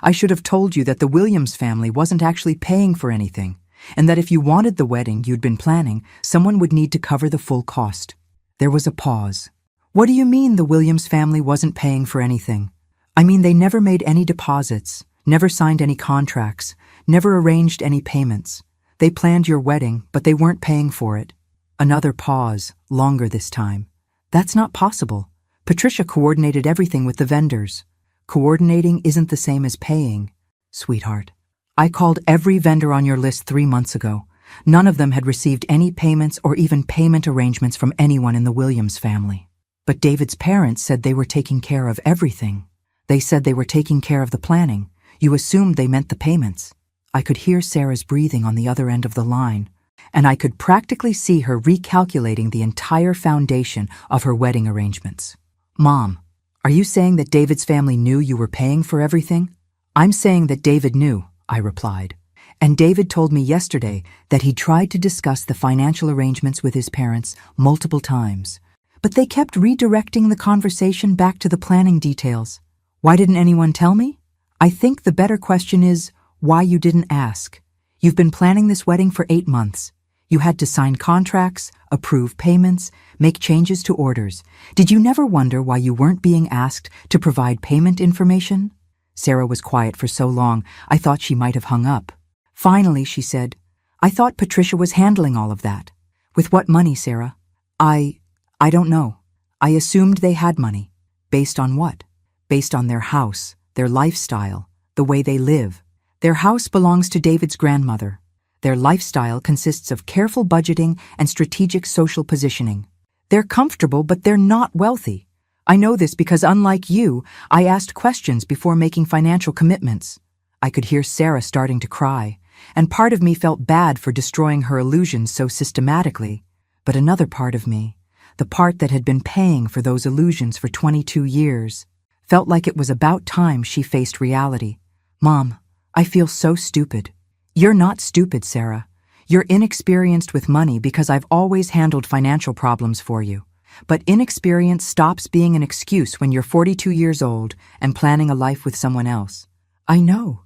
I should have told you that the Williams family wasn't actually paying for anything, and that if you wanted the wedding you'd been planning, someone would need to cover the full cost. There was a pause. What do you mean the Williams family wasn't paying for anything? I mean they never made any deposits, never signed any contracts, never arranged any payments. They planned your wedding, but they weren't paying for it. Another pause, longer this time. That's not possible. Patricia coordinated everything with the vendors. Coordinating isn't the same as paying, sweetheart. I called every vendor on your list 3 months ago. None of them had received any payments or even payment arrangements from anyone in the Williams family. But David's parents said they were taking care of everything. They said they were taking care of the planning. You assumed they meant the payments. I could hear Sarah's breathing on the other end of the line, and I could practically see her recalculating the entire foundation of her wedding arrangements. Mom, are you saying that David's family knew you were paying for everything? I'm saying that David knew, I replied. And David told me yesterday that he tried to discuss the financial arrangements with his parents multiple times. But they kept redirecting the conversation back to the planning details. Why didn't anyone tell me? I think the better question is why you didn't ask. You've been planning this wedding for 8 months. You had to sign contracts, approve payments, make changes to orders. Did you never wonder why you weren't being asked to provide payment information? Sarah was quiet for so long, I thought she might have hung up. Finally, she said, I thought Patricia was handling all of that. With what money, Sarah? I don't know. I assumed they had money. Based on what? Based on their house, their lifestyle, the way they live. Their house belongs to David's grandmother. Their lifestyle consists of careful budgeting and strategic social positioning. They're comfortable, but they're not wealthy. I know this because, unlike you, I asked questions before making financial commitments. I could hear Sarah starting to cry, and part of me felt bad for destroying her illusions so systematically. But another part of me, the part that had been paying for those illusions for 22 years, felt like it was about time she faced reality. Mom, I feel so stupid. You're not stupid, Sarah. You're inexperienced with money because I've always handled financial problems for you. But inexperience stops being an excuse when you're 42 years old and planning a life with someone else. I know.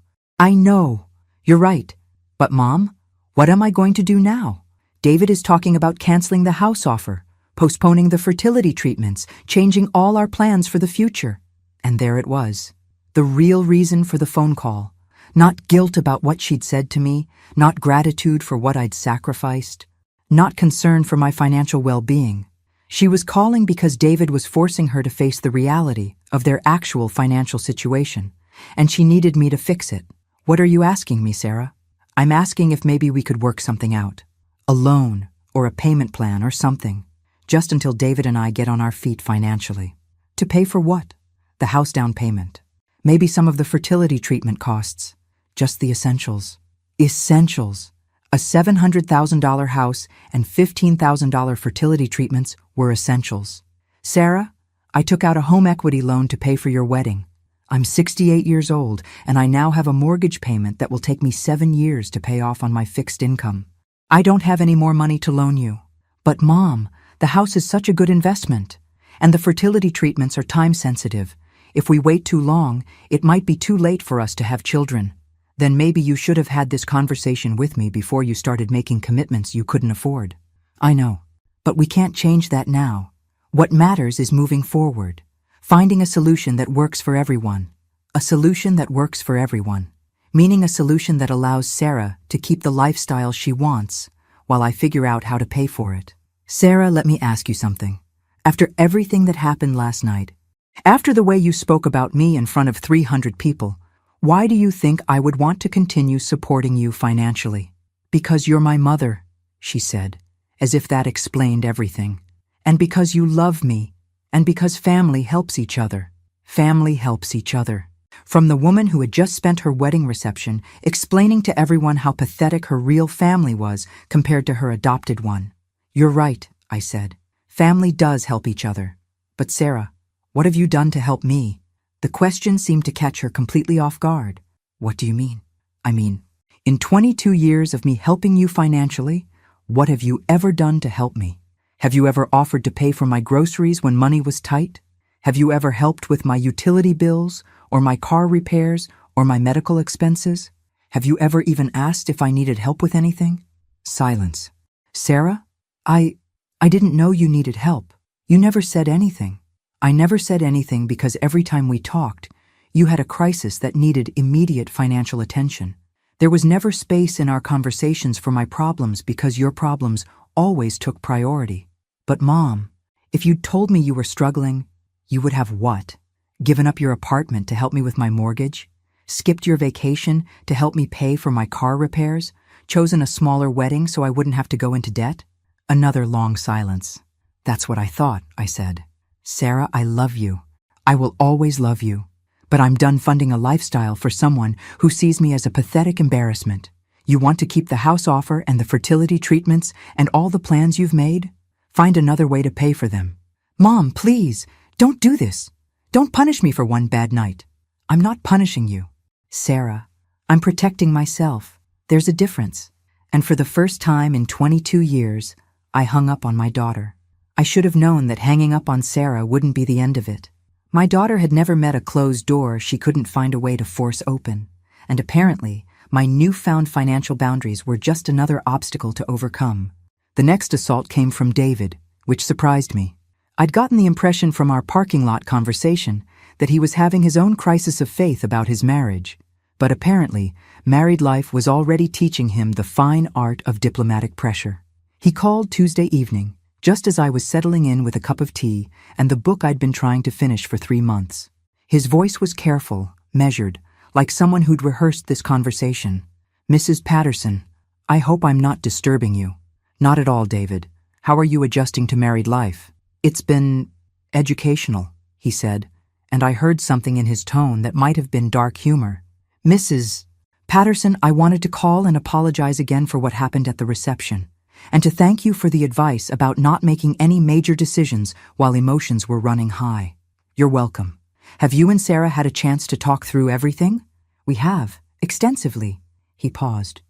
You're right. But Mom, what am I going to do now? David is talking about canceling the house offer, postponing the fertility treatments, changing all our plans for the future. And there it was. The real reason for the phone call. Not guilt about what she'd said to me, not gratitude for what I'd sacrificed, not concern for my financial well-being. She was calling because David was forcing her to face the reality of their actual financial situation, and she needed me to fix it. What are you asking me, Sarah? I'm asking if maybe we could work something out. A loan, or a payment plan, or something. Just until David and I get on our feet financially. To pay for what? The house down payment. Maybe some of the fertility treatment costs. Just the essentials. Essentials. A $700,000 house and $15,000 fertility treatments were essentials. Sarah, I took out a home equity loan to pay for your wedding. I'm 68 years old, and I now have a mortgage payment that will take me 7 years to pay off on my fixed income. I don't have any more money to loan you. But Mom, the house is such a good investment, and the fertility treatments are time-sensitive. If we wait too long, it might be too late for us to have children. Then maybe you should have had this conversation with me before you started making commitments you couldn't afford. I know, but we can't change that now. What matters is moving forward, finding a solution that works for everyone. A solution that works for everyone, meaning a solution that allows Sarah to keep the lifestyle she wants while I figure out how to pay for it. Sarah, let me ask you something. After everything that happened last night, after the way you spoke about me in front of 300 people, why do you think I would want to continue supporting you financially? Because you're my mother, she said, as if that explained everything. And because you love me, and because family helps each other. Family helps each other. From the woman who had just spent her wedding reception explaining to everyone how pathetic her real family was compared to her adopted one. You're right, I said. Family does help each other. But Sarah, what have you done to help me? The question seemed to catch her completely off guard. What do you mean? I mean, in 22 years of me helping you financially, what have you ever done to help me? Have you ever offered to pay for my groceries when money was tight? Have you ever helped with my utility bills, or my car repairs, or my medical expenses? Have you ever even asked if I needed help with anything? Silence. Sarah, I didn't know you needed help. You never said anything. I never said anything because every time we talked, you had a crisis that needed immediate financial attention. There was never space in our conversations for my problems because your problems always took priority. But Mom, if you'd told me you were struggling, you would have what? Given up your apartment to help me with my mortgage? Skipped your vacation to help me pay for my car repairs? Chosen a smaller wedding so I wouldn't have to go into debt? Another long silence. That's what I thought, I said. Sarah, I love you. I will always love you. But I'm done funding a lifestyle for someone who sees me as a pathetic embarrassment. You want to keep the house offer and the fertility treatments and all the plans you've made? Find another way to pay for them. Mom, please, don't do this. Don't punish me for one bad night. I'm not punishing you. Sarah, I'm protecting myself. There's a difference. And for the first time in 22 years, I hung up on my daughter. I should have known that hanging up on Sarah wouldn't be the end of it. My daughter had never met a closed door she couldn't find a way to force open, and apparently, my newfound financial boundaries were just another obstacle to overcome. The next assault came from David, which surprised me. I'd gotten the impression from our parking lot conversation that he was having his own crisis of faith about his marriage, but apparently, married life was already teaching him the fine art of diplomatic pressure. He called Tuesday evening, just as I was settling in with a cup of tea and the book I'd been trying to finish for 3 months. His voice was careful, measured, like someone who'd rehearsed this conversation. Mrs. Patterson, I hope I'm not disturbing you. Not at all, David. How are you adjusting to married life? It's been educational, he said, and I heard something in his tone that might have been dark humor. Mrs. Patterson, I wanted to call and apologize again for what happened at the reception, and to thank you for the advice about not making any major decisions while emotions were running high. You're welcome. Have you and Sarah had a chance to talk through everything? We have, extensively. He paused.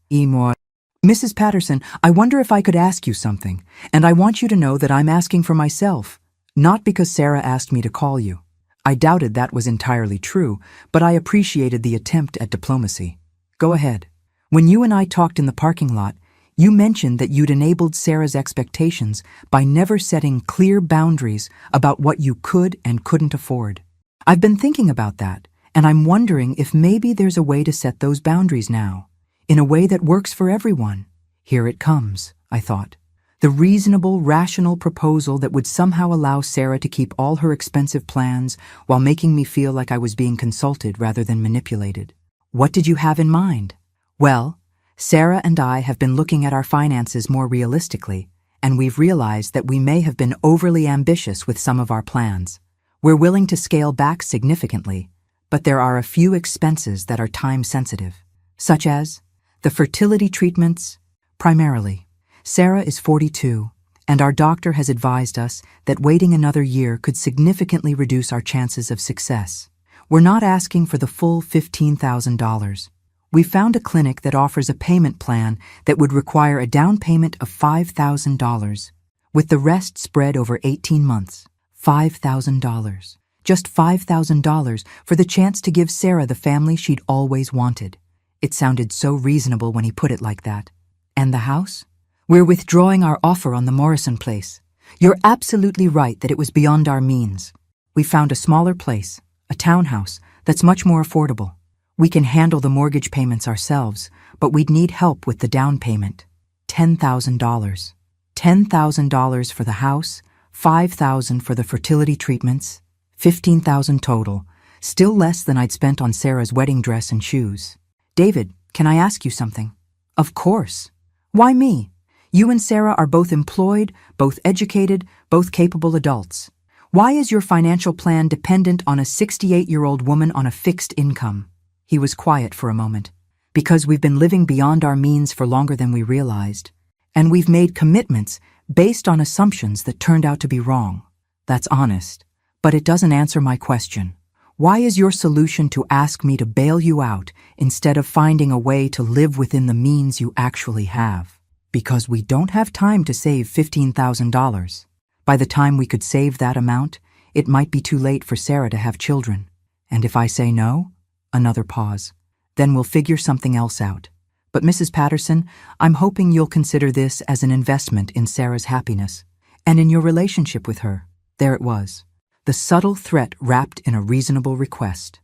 Mrs. Patterson, I wonder if I could ask you something, and I want you to know that I'm asking for myself, not because Sarah asked me to call you. I doubted that was entirely true, but I appreciated the attempt at diplomacy. Go ahead. When you and I talked in the parking lot, you mentioned that you'd enabled Sarah's expectations by never setting clear boundaries about what you could and couldn't afford. I've been thinking about that, and I'm wondering if maybe there's a way to set those boundaries now, in a way that works for everyone. Here it comes, I thought. The reasonable, rational proposal that would somehow allow Sarah to keep all her expensive plans while making me feel like I was being consulted rather than manipulated. What did you have in mind? Well, Sarah and I have been looking at our finances more realistically, and we've realized that we may have been overly ambitious with some of our plans. We're willing to scale back significantly, but there are a few expenses that are time-sensitive, such as the fertility treatments, primarily. Sarah is 42, and our doctor has advised us that waiting another year could significantly reduce our chances of success. We're not asking for the full $15,000. We found a clinic that offers a payment plan that would require a down payment of $5,000, with the rest spread over 18 months. $5,000. Just $5,000 for the chance to give Sarah the family she'd always wanted. It sounded so reasonable when he put it like that. And the house? We're withdrawing our offer on the Morrison place. You're absolutely right that it was beyond our means. We found a smaller place, a townhouse, that's much more affordable. We can handle the mortgage payments ourselves, but we'd need help with the down payment. $10,000. $10,000 for the house, $5,000 for the fertility treatments, $15,000 total, still less than I'd spent on Sarah's wedding dress and shoes. David, can I ask you something? Of course. Why me? You and Sarah are both employed, both educated, both capable adults. Why is your financial plan dependent on a 68-year-old woman on a fixed income? He was quiet for a moment. Because we've been living beyond our means for longer than we realized. And we've made commitments based on assumptions that turned out to be wrong. That's honest. But it doesn't answer my question. Why is your solution to ask me to bail you out instead of finding a way to live within the means you actually have? Because we don't have time to save $15,000. By the time we could save that amount, it might be too late for Sarah to have children. And if I say no, another pause. Then we'll figure something else out. But Mrs. Patterson, I'm hoping you'll consider this as an investment in Sarah's happiness and in your relationship with her. There it was. The subtle threat wrapped in a reasonable request.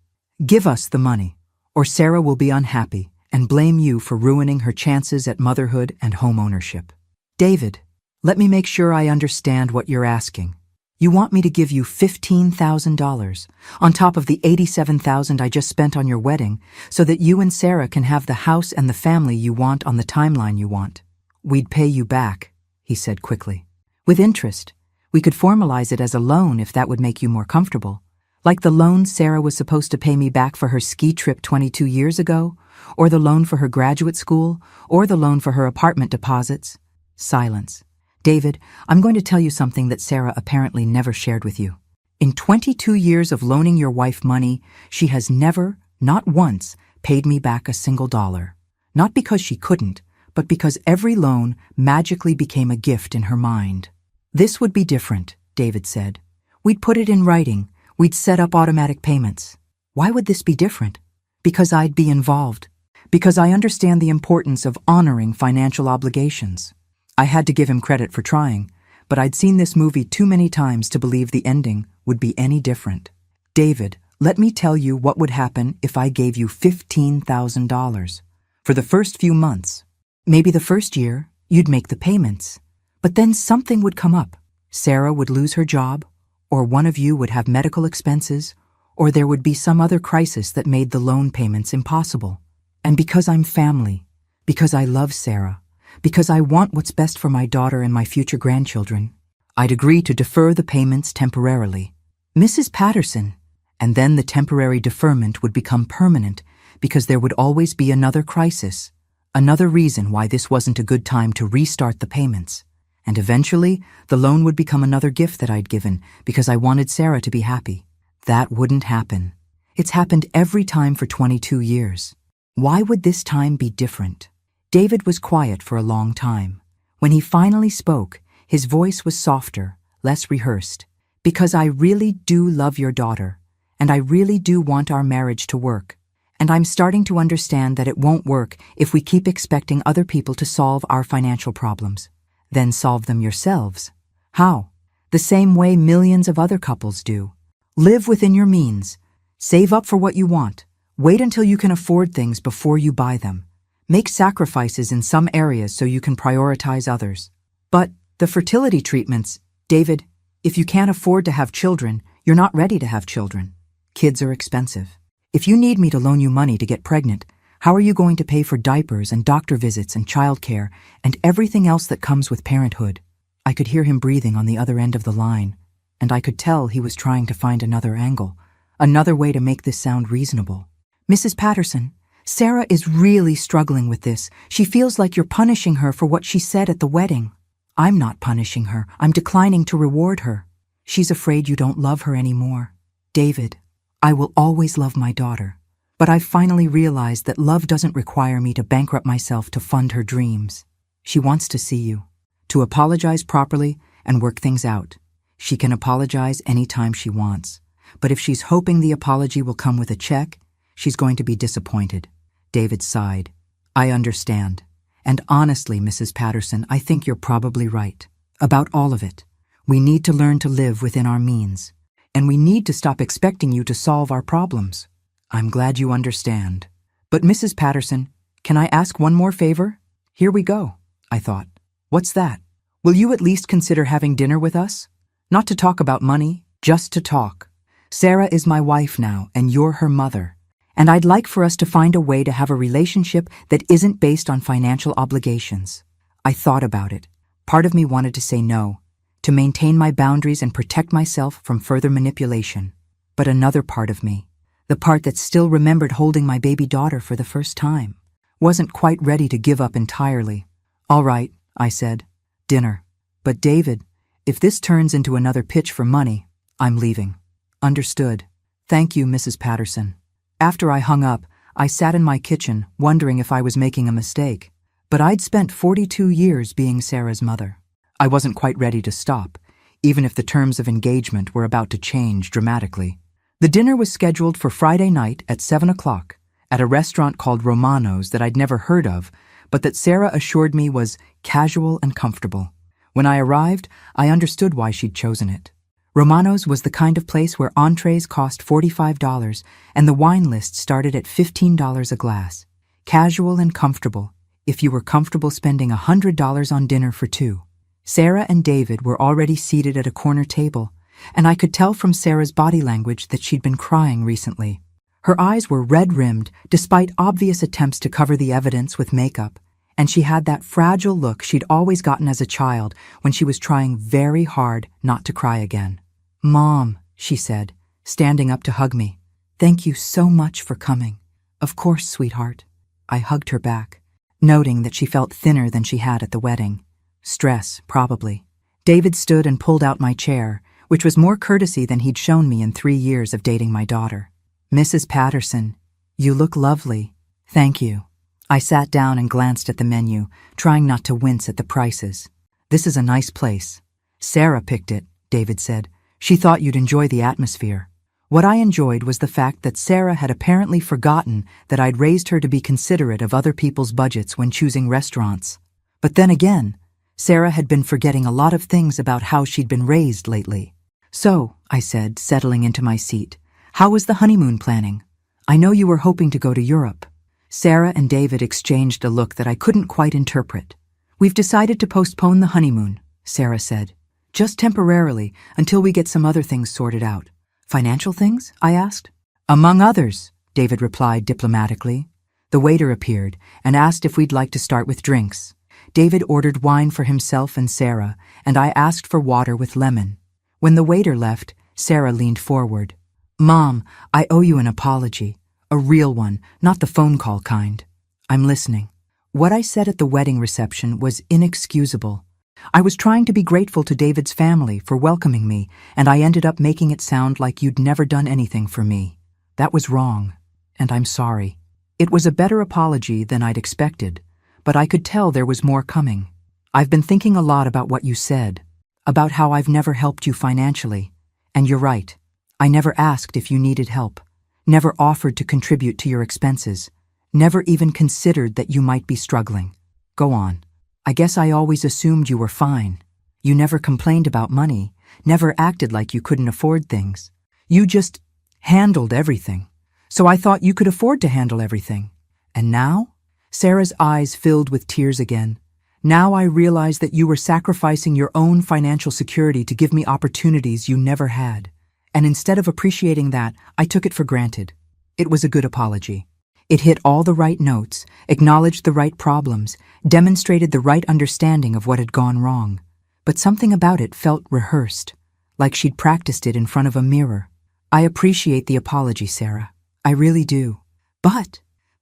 Give us the money, or Sarah will be unhappy and blame you for ruining her chances at motherhood and home ownership. David, let me make sure I understand what you're asking. You want me to give you $15,000 on top of the $87,000 I just spent on your wedding so that you and Sarah can have the house and the family you want on the timeline you want. We'd pay you back, he said quickly. With interest. We could formalize it as a loan if that would make you more comfortable. Like the loan Sarah was supposed to pay me back for her ski trip 22 years ago, or the loan for her graduate school, or the loan for her apartment deposits. Silence. David, I'm going to tell you something that Sarah apparently never shared with you. In 22 years of loaning your wife money, she has never, not once, paid me back a single dollar. Not because she couldn't, but because every loan magically became a gift in her mind. This would be different, David said. We'd put it in writing. We'd set up automatic payments. Why would this be different? Because I'd be involved. Because I understand the importance of honoring financial obligations. I had to give him credit for trying, but I'd seen this movie too many times to believe the ending would be any different. David, let me tell you what would happen if I gave you $15,000. For the first few months, maybe the first year, you'd make the payments. But then something would come up. Sarah would lose her job, or one of you would have medical expenses, or there would be some other crisis that made the loan payments impossible. And because I'm family, because I love Sarah, because I want what's best for my daughter and my future grandchildren, I'd agree to defer the payments temporarily. Mrs. Patterson, and then the temporary deferment would become permanent because there would always be another crisis, another reason why this wasn't a good time to restart the payments. And eventually, the loan would become another gift that I'd given because I wanted Sarah to be happy. That wouldn't happen. It's happened every time for 22 years. Why would this time be different? David was quiet for a long time. When he finally spoke, his voice was softer, less rehearsed. Because I really do love your daughter, and I really do want our marriage to work. And I'm starting to understand that it won't work if we keep expecting other people to solve our financial problems. Then solve them yourselves. How? The same way millions of other couples do. Live within your means. Save up for what you want. Wait until you can afford things before you buy them. Make sacrifices in some areas so you can prioritize others. But the fertility treatments, David, if you can't afford to have children, you're not ready to have children. Kids are expensive. If you need me to loan you money to get pregnant, how are you going to pay for diapers and doctor visits and childcare and everything else that comes with parenthood? I could hear him breathing on the other end of the line, and I could tell he was trying to find another angle, another way to make this sound reasonable. Mrs. Patterson, Sarah is really struggling with this. She feels like you're punishing her for what she said at the wedding. I'm not punishing her. I'm declining to reward her. She's afraid you don't love her anymore. David, I will always love my daughter. But I've finally realized that love doesn't require me to bankrupt myself to fund her dreams. She wants to see you, to apologize properly and work things out. She can apologize anytime she wants. But if she's hoping the apology will come with a check, she's going to be disappointed. David sighed. I understand. And honestly, Mrs. Patterson, I think you're probably right. About all of it. We need to learn to live within our means. And we need to stop expecting you to solve our problems. I'm glad you understand. But Mrs. Patterson, can I ask one more favor? Here we go, I thought. What's that? Will you at least consider having dinner with us? Not to talk about money, just to talk. Sarah is my wife now, and you're her mother. And I'd like for us to find a way to have a relationship that isn't based on financial obligations. I thought about it. Part of me wanted to say no, to maintain my boundaries and protect myself from further manipulation. But another part of me, the part that still remembered holding my baby daughter for the first time, wasn't quite ready to give up entirely. All right, I said, dinner. But David, if this turns into another pitch for money, I'm leaving. Understood. Thank you, Mrs. Patterson. After I hung up, I sat in my kitchen, wondering if I was making a mistake. But I'd spent 42 years being Sarah's mother. I wasn't quite ready to stop, even if the terms of engagement were about to change dramatically. The dinner was scheduled for Friday night at 7 o'clock at a restaurant called Romano's that I'd never heard of, but that Sarah assured me was casual and comfortable. When I arrived, I understood why she'd chosen it. Romano's was the kind of place where entrees cost $45 and the wine list started at $15 a glass. Casual and comfortable, if you were comfortable spending $100 on dinner for two. Sarah and David were already seated at a corner table, and I could tell from Sarah's body language that she'd been crying recently. Her eyes were red-rimmed, despite obvious attempts to cover the evidence with makeup, and she had that fragile look she'd always gotten as a child when she was trying very hard not to cry again. "Mom," she said, standing up to hug me. "Thank you so much for coming." "Of course, sweetheart." I hugged her back, noting that she felt thinner than she had at the wedding. Stress, probably. David stood and pulled out my chair, which was more courtesy than he'd shown me in 3 years of dating my daughter. "Mrs. Patterson, you look lovely." "Thank you." I sat down and glanced at the menu, trying not to wince at the prices. "This is a nice place." "Sarah picked it," David said. "She thought you'd enjoy the atmosphere." What I enjoyed was the fact that Sarah had apparently forgotten that I'd raised her to be considerate of other people's budgets when choosing restaurants. But then again, Sarah had been forgetting a lot of things about how she'd been raised lately. "So," I said, settling into my seat, "how was the honeymoon planning? I know you were hoping to go to Europe." Sarah and David exchanged a look that I couldn't quite interpret. "We've decided to postpone the honeymoon," Sarah said. "Just temporarily, until we get some other things sorted out." "Financial things?" I asked. "Among others," David replied diplomatically. The waiter appeared and asked if we'd like to start with drinks. David ordered wine for himself and Sarah, and I asked for water with lemon. When the waiter left, Sarah leaned forward. "Mom, I owe you an apology. A real one, not the phone call kind." "I'm listening." "What I said at the wedding reception was inexcusable. I was trying to be grateful to David's family for welcoming me, and I ended up making it sound like you'd never done anything for me. That was wrong, and I'm sorry." It was a better apology than I'd expected, but I could tell there was more coming. "I've been thinking a lot about what you said, about how I've never helped you financially, and you're right. I never asked if you needed help, never offered to contribute to your expenses, never even considered that you might be struggling. Go on. I guess I always assumed you were fine. You never complained about money, never acted like you couldn't afford things. You just handled everything. So I thought you could afford to handle everything. And now?" Sarah's eyes filled with tears again. "Now I realize that you were sacrificing your own financial security to give me opportunities you never had. And instead of appreciating that, I took it for granted." It was a good apology. It hit all the right notes, acknowledged the right problems, demonstrated the right understanding of what had gone wrong. But something about it felt rehearsed, like she'd practiced it in front of a mirror. "I appreciate the apology, Sarah. I really do.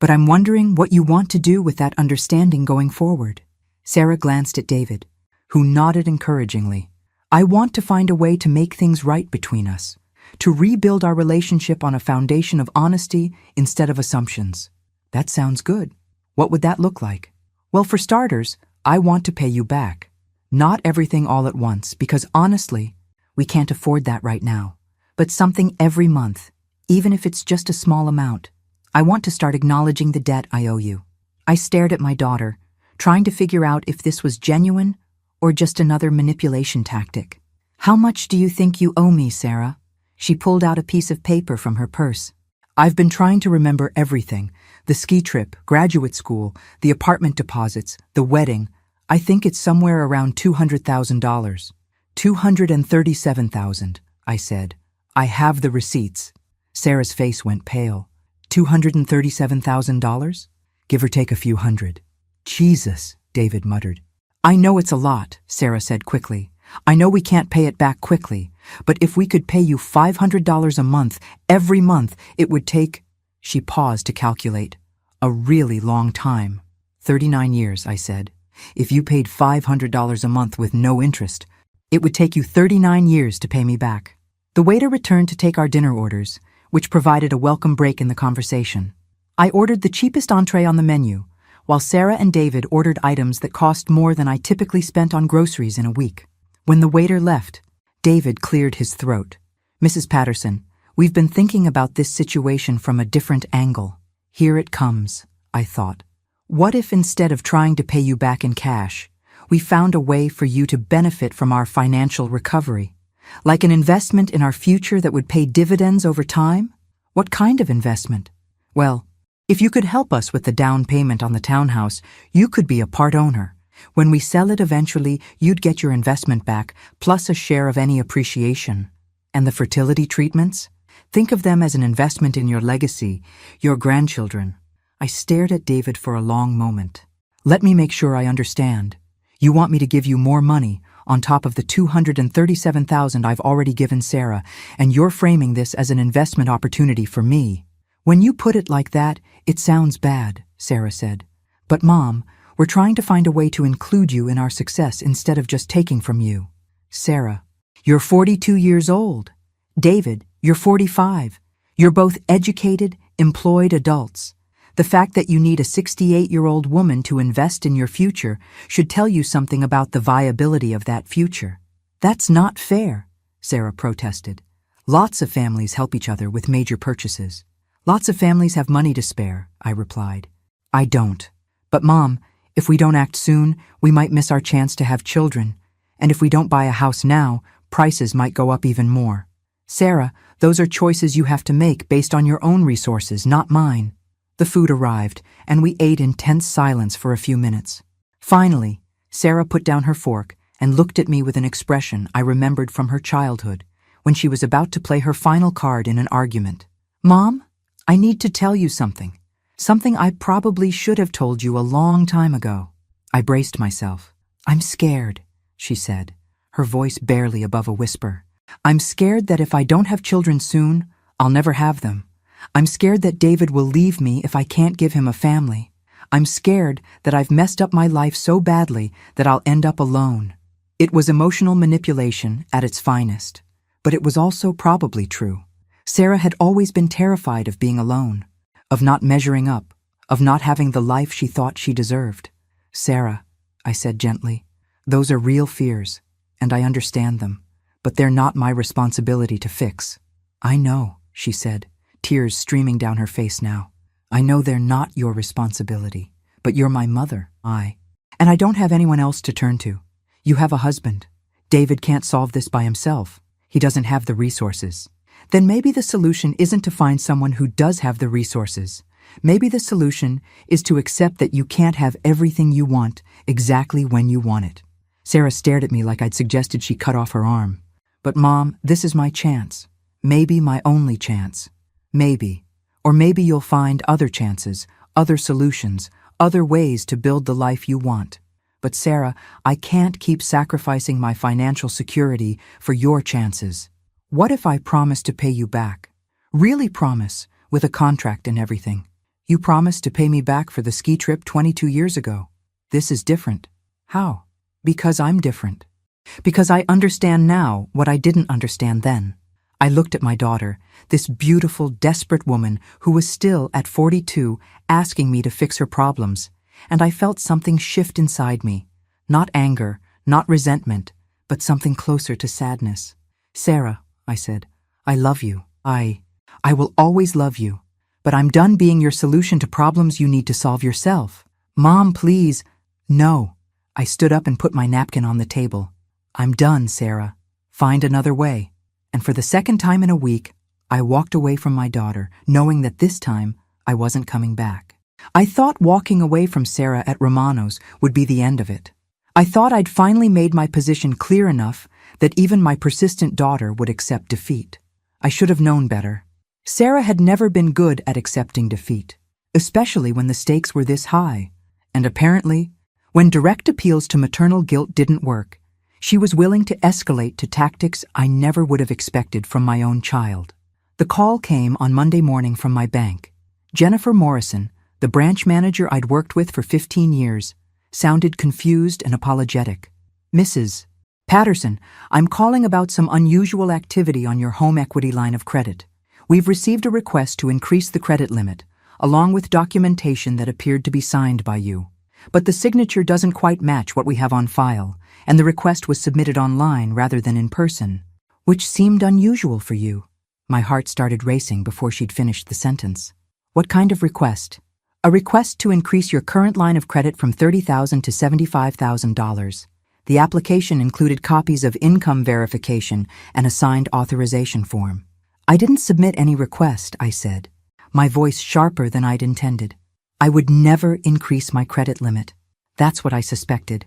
But I'm wondering what you want to do with that understanding going forward." Sarah glanced at David, who nodded encouragingly. "I want to find a way to make things right between us, to rebuild our relationship on a foundation of honesty instead of assumptions." "That sounds good. What would that look like?" "Well, for starters, I want to pay you back. Not everything all at once, because honestly, we can't afford that right now. But something every month, even if it's just a small amount. I want to start acknowledging the debt I owe you." I stared at my daughter, trying to figure out if this was genuine or just another manipulation tactic. How much do you think you owe me, Sarah? She pulled out a piece of paper from her purse. I've been trying to remember everything. The ski trip, graduate school, the apartment deposits, the wedding. I think it's somewhere around $200,000. $237,000, I said. I have the receipts. Sarah's face went pale. $237,000? Give or take a few hundred. Jesus, David muttered. I know it's a lot, Sarah said quickly. I know we can't pay it back quickly, but if we could pay you $500 a month, every month, it would take— She paused to calculate. A really long time. 39 years, I said. If you paid $500 a month with no interest, it would take you 39 years to pay me back. The waiter returned to take our dinner orders, which provided a welcome break in the conversation. I ordered the cheapest entree on the menu, while Sarah and David ordered items that cost more than I typically spent on groceries in a week. When the waiter left, David cleared his throat. Mrs. Patterson, we've been thinking about this situation from a different angle. Here it comes, I thought. What if instead of trying to pay you back in cash, we found a way for you to benefit from our financial recovery? Like an investment in our future that would pay dividends over time? What kind of investment? Well, if you could help us with the down payment on the townhouse, you could be a part owner. When we sell it eventually, you'd get your investment back, plus a share of any appreciation. And the fertility treatments? Think of them as an investment in your legacy, your grandchildren. I stared at David for a long moment. Let me make sure I understand. You want me to give you more money on top of the $237,000 I've already given Sarah, and you're framing this as an investment opportunity for me. When you put it like that, it sounds bad, Sarah said. But Mom, we're trying to find a way to include you in our success instead of just taking from you. Sarah, you're 42 years old. David, you're 45. You're both educated, employed adults. The fact that you need a 68-year-old woman to invest in your future should tell you something about the viability of that future. That's not fair, Sarah protested. Lots of families help each other with major purchases. Lots of families have money to spare, I replied. I don't. But Mom, if we don't act soon, we might miss our chance to have children. And if we don't buy a house now, prices might go up even more. Sarah, those are choices you have to make based on your own resources, not mine. The food arrived, and we ate in tense silence for a few minutes. Finally, Sarah put down her fork and looked at me with an expression I remembered from her childhood, when she was about to play her final card in an argument. Mom, I need to tell you something. Something I probably should have told you a long time ago. I braced myself. I'm scared, she said, her voice barely above a whisper. I'm scared that if I don't have children soon, I'll never have them. I'm scared that David will leave me if I can't give him a family. I'm scared that I've messed up my life so badly that I'll end up alone. It was emotional manipulation at its finest, but it was also probably true. Sarah had always been terrified of being alone, of not measuring up, of not having the life she thought she deserved. Sarah, I said gently, those are real fears, and I understand them, but they're not my responsibility to fix. I know, she said, tears streaming down her face now. I know they're not your responsibility, but you're my mother, and I don't have anyone else to turn to. You have a husband. David can't solve this by himself. He doesn't have the resources. Then maybe the solution isn't to find someone who does have the resources. Maybe the solution is to accept that you can't have everything you want exactly when you want it. Sarah stared at me like I'd suggested she cut off her arm. But Mom, this is my chance. Maybe my only chance. Maybe. Or maybe you'll find other chances, other solutions, other ways to build the life you want. But Sarah, I can't keep sacrificing my financial security for your chances. What if I promise to pay you back? Really promise, with a contract and everything. You promised to pay me back for the ski trip 22 years ago. This is different. How? Because I'm different. Because I understand now what I didn't understand then. I looked at my daughter, this beautiful, desperate woman who was still, at 42, asking me to fix her problems, and I felt something shift inside me. Not anger, not resentment, but something closer to sadness. Sarah, I said, I love you. I will always love you. But I'm done being your solution to problems you need to solve yourself. Mom, please. No. I stood up and put my napkin on the table. I'm done, Sarah. Find another way. And for the second time in a week, I walked away from my daughter, knowing that this time I wasn't coming back. I thought walking away from Sarah at Romano's would be the end of it. I thought I'd finally made my position clear enough that even my persistent daughter would accept defeat. I should have known better. Sarah had never been good at accepting defeat, especially when the stakes were this high. And apparently, when direct appeals to maternal guilt didn't work, she was willing to escalate to tactics I never would have expected from my own child. The call came on Monday morning from my bank. Jennifer Morrison, the branch manager I'd worked with for 15 years, sounded confused and apologetic. "Mrs. Patterson, I'm calling about some unusual activity on your home equity line of credit. We've received a request to increase the credit limit, along with documentation that appeared to be signed by you. But the signature doesn't quite match what we have on file, and the request was submitted online rather than in person, which seemed unusual for you." My heart started racing before she'd finished the sentence. "What kind of request?" "A request to increase your current line of credit from $30,000 to $75,000. The application included copies of income verification and a signed authorization form." "I didn't submit any request," I said, my voice sharper than I'd intended. "I would never increase my credit limit." That's what I suspected.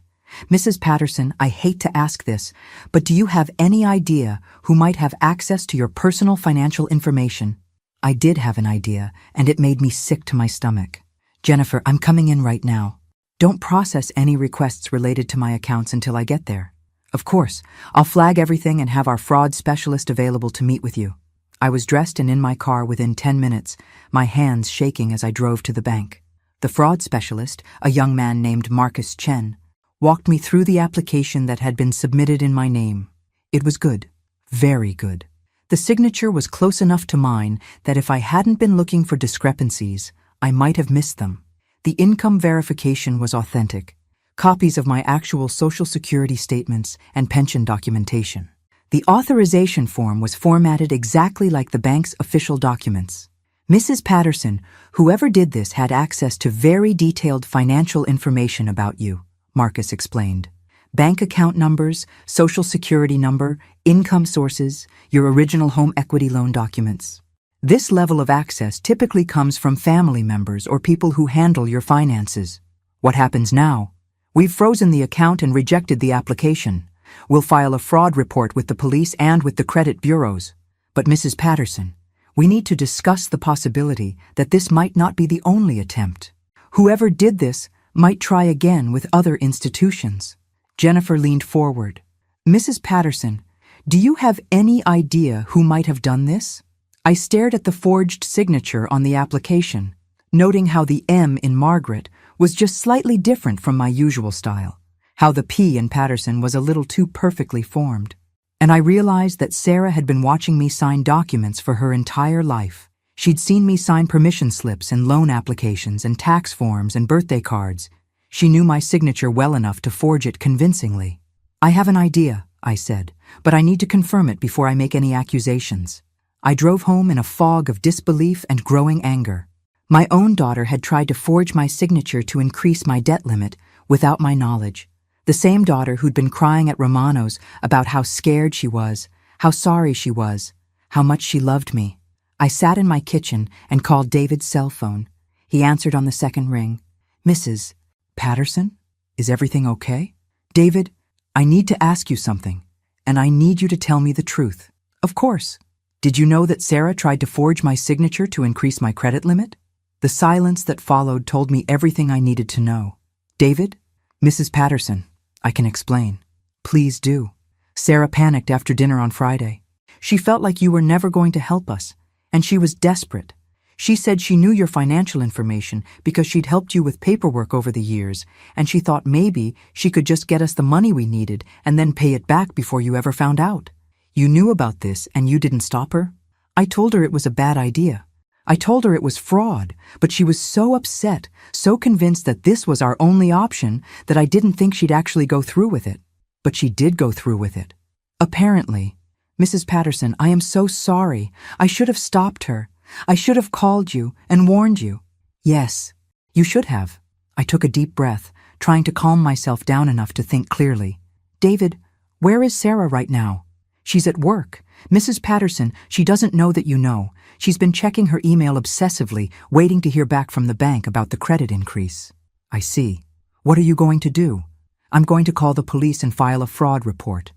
"Mrs. Patterson, I hate to ask this, but do you have any idea who might have access to your personal financial information?" I did have an idea, and it made me sick to my stomach. "Jennifer, I'm coming in right now. Don't process any requests related to my accounts until I get there. Of course, I'll flag everything and have our fraud specialist available to meet with you." I was dressed and in my car within 10 minutes, my hands shaking as I drove to the bank. The fraud specialist, a young man named Marcus Chen, walked me through the application that had been submitted in my name. It was good, very good. The signature was close enough to mine that if I hadn't been looking for discrepancies, I might have missed them. The income verification was authentic, copies of my actual Social Security statements and pension documentation. The authorization form was formatted exactly like the bank's official documents. "Mrs. Patterson, whoever did this had access to very detailed financial information about you," Marcus explained. "Bank account numbers, Social Security number, income sources, your original home equity loan documents. This level of access typically comes from family members or people who handle your finances. What happens now? We've frozen the account and rejected the application. We'll file a fraud report with the police and with the credit bureaus. But Mrs. Patterson, we need to discuss the possibility that this might not be the only attempt. Whoever did this might try again with other institutions." Jennifer leaned forward. "Mrs. Patterson, do you have any idea who might have done this?" I stared at the forged signature on the application, noting how the M in Margaret was just slightly different from my usual style, how the P in Patterson was a little too perfectly formed. And I realized that Sarah had been watching me sign documents for her entire life. She'd seen me sign permission slips and loan applications and tax forms and birthday cards. She knew my signature well enough to forge it convincingly. "I have an idea," I said, "but I need to confirm it before I make any accusations." I drove home in a fog of disbelief and growing anger. My own daughter had tried to forge my signature to increase my debt limit without my knowledge. The same daughter who'd been crying at Romano's about how scared she was, how sorry she was, how much she loved me. I sat in my kitchen and called David's cell phone. He answered on the second ring. "Mrs. Patterson, is everything okay?" "David, I need to ask you something, and I need you to tell me the truth." "Of course. Did you know that Sarah tried to forge my signature to increase my credit limit?" The silence that followed told me everything I needed to know. "David, Mrs. Patterson, I can explain." "Please do." "Sarah panicked after dinner on Friday. She felt like you were never going to help us, and she was desperate. She said she knew your financial information because she'd helped you with paperwork over the years, and she thought maybe she could just get us the money we needed and then pay it back before you ever found out. You knew about this and you didn't stop her?" I told her it was a bad idea. I told her it was fraud, but she was so upset, so convinced that this was our only option that I didn't think she'd actually go through with it. But she did go through with it. Apparently. "Mrs. Patterson, I am so sorry. I should have stopped her. I should have called you and warned you." "Yes, you should have." I took a deep breath, trying to calm myself down enough to think clearly. "David, where is Sarah right now?" She's at work. Mrs. Patterson, she doesn't know that you know. She's been checking her email obsessively, waiting to hear back from the bank about the credit increase. I see. What are you going to do? I'm going to call the police and file a fraud report.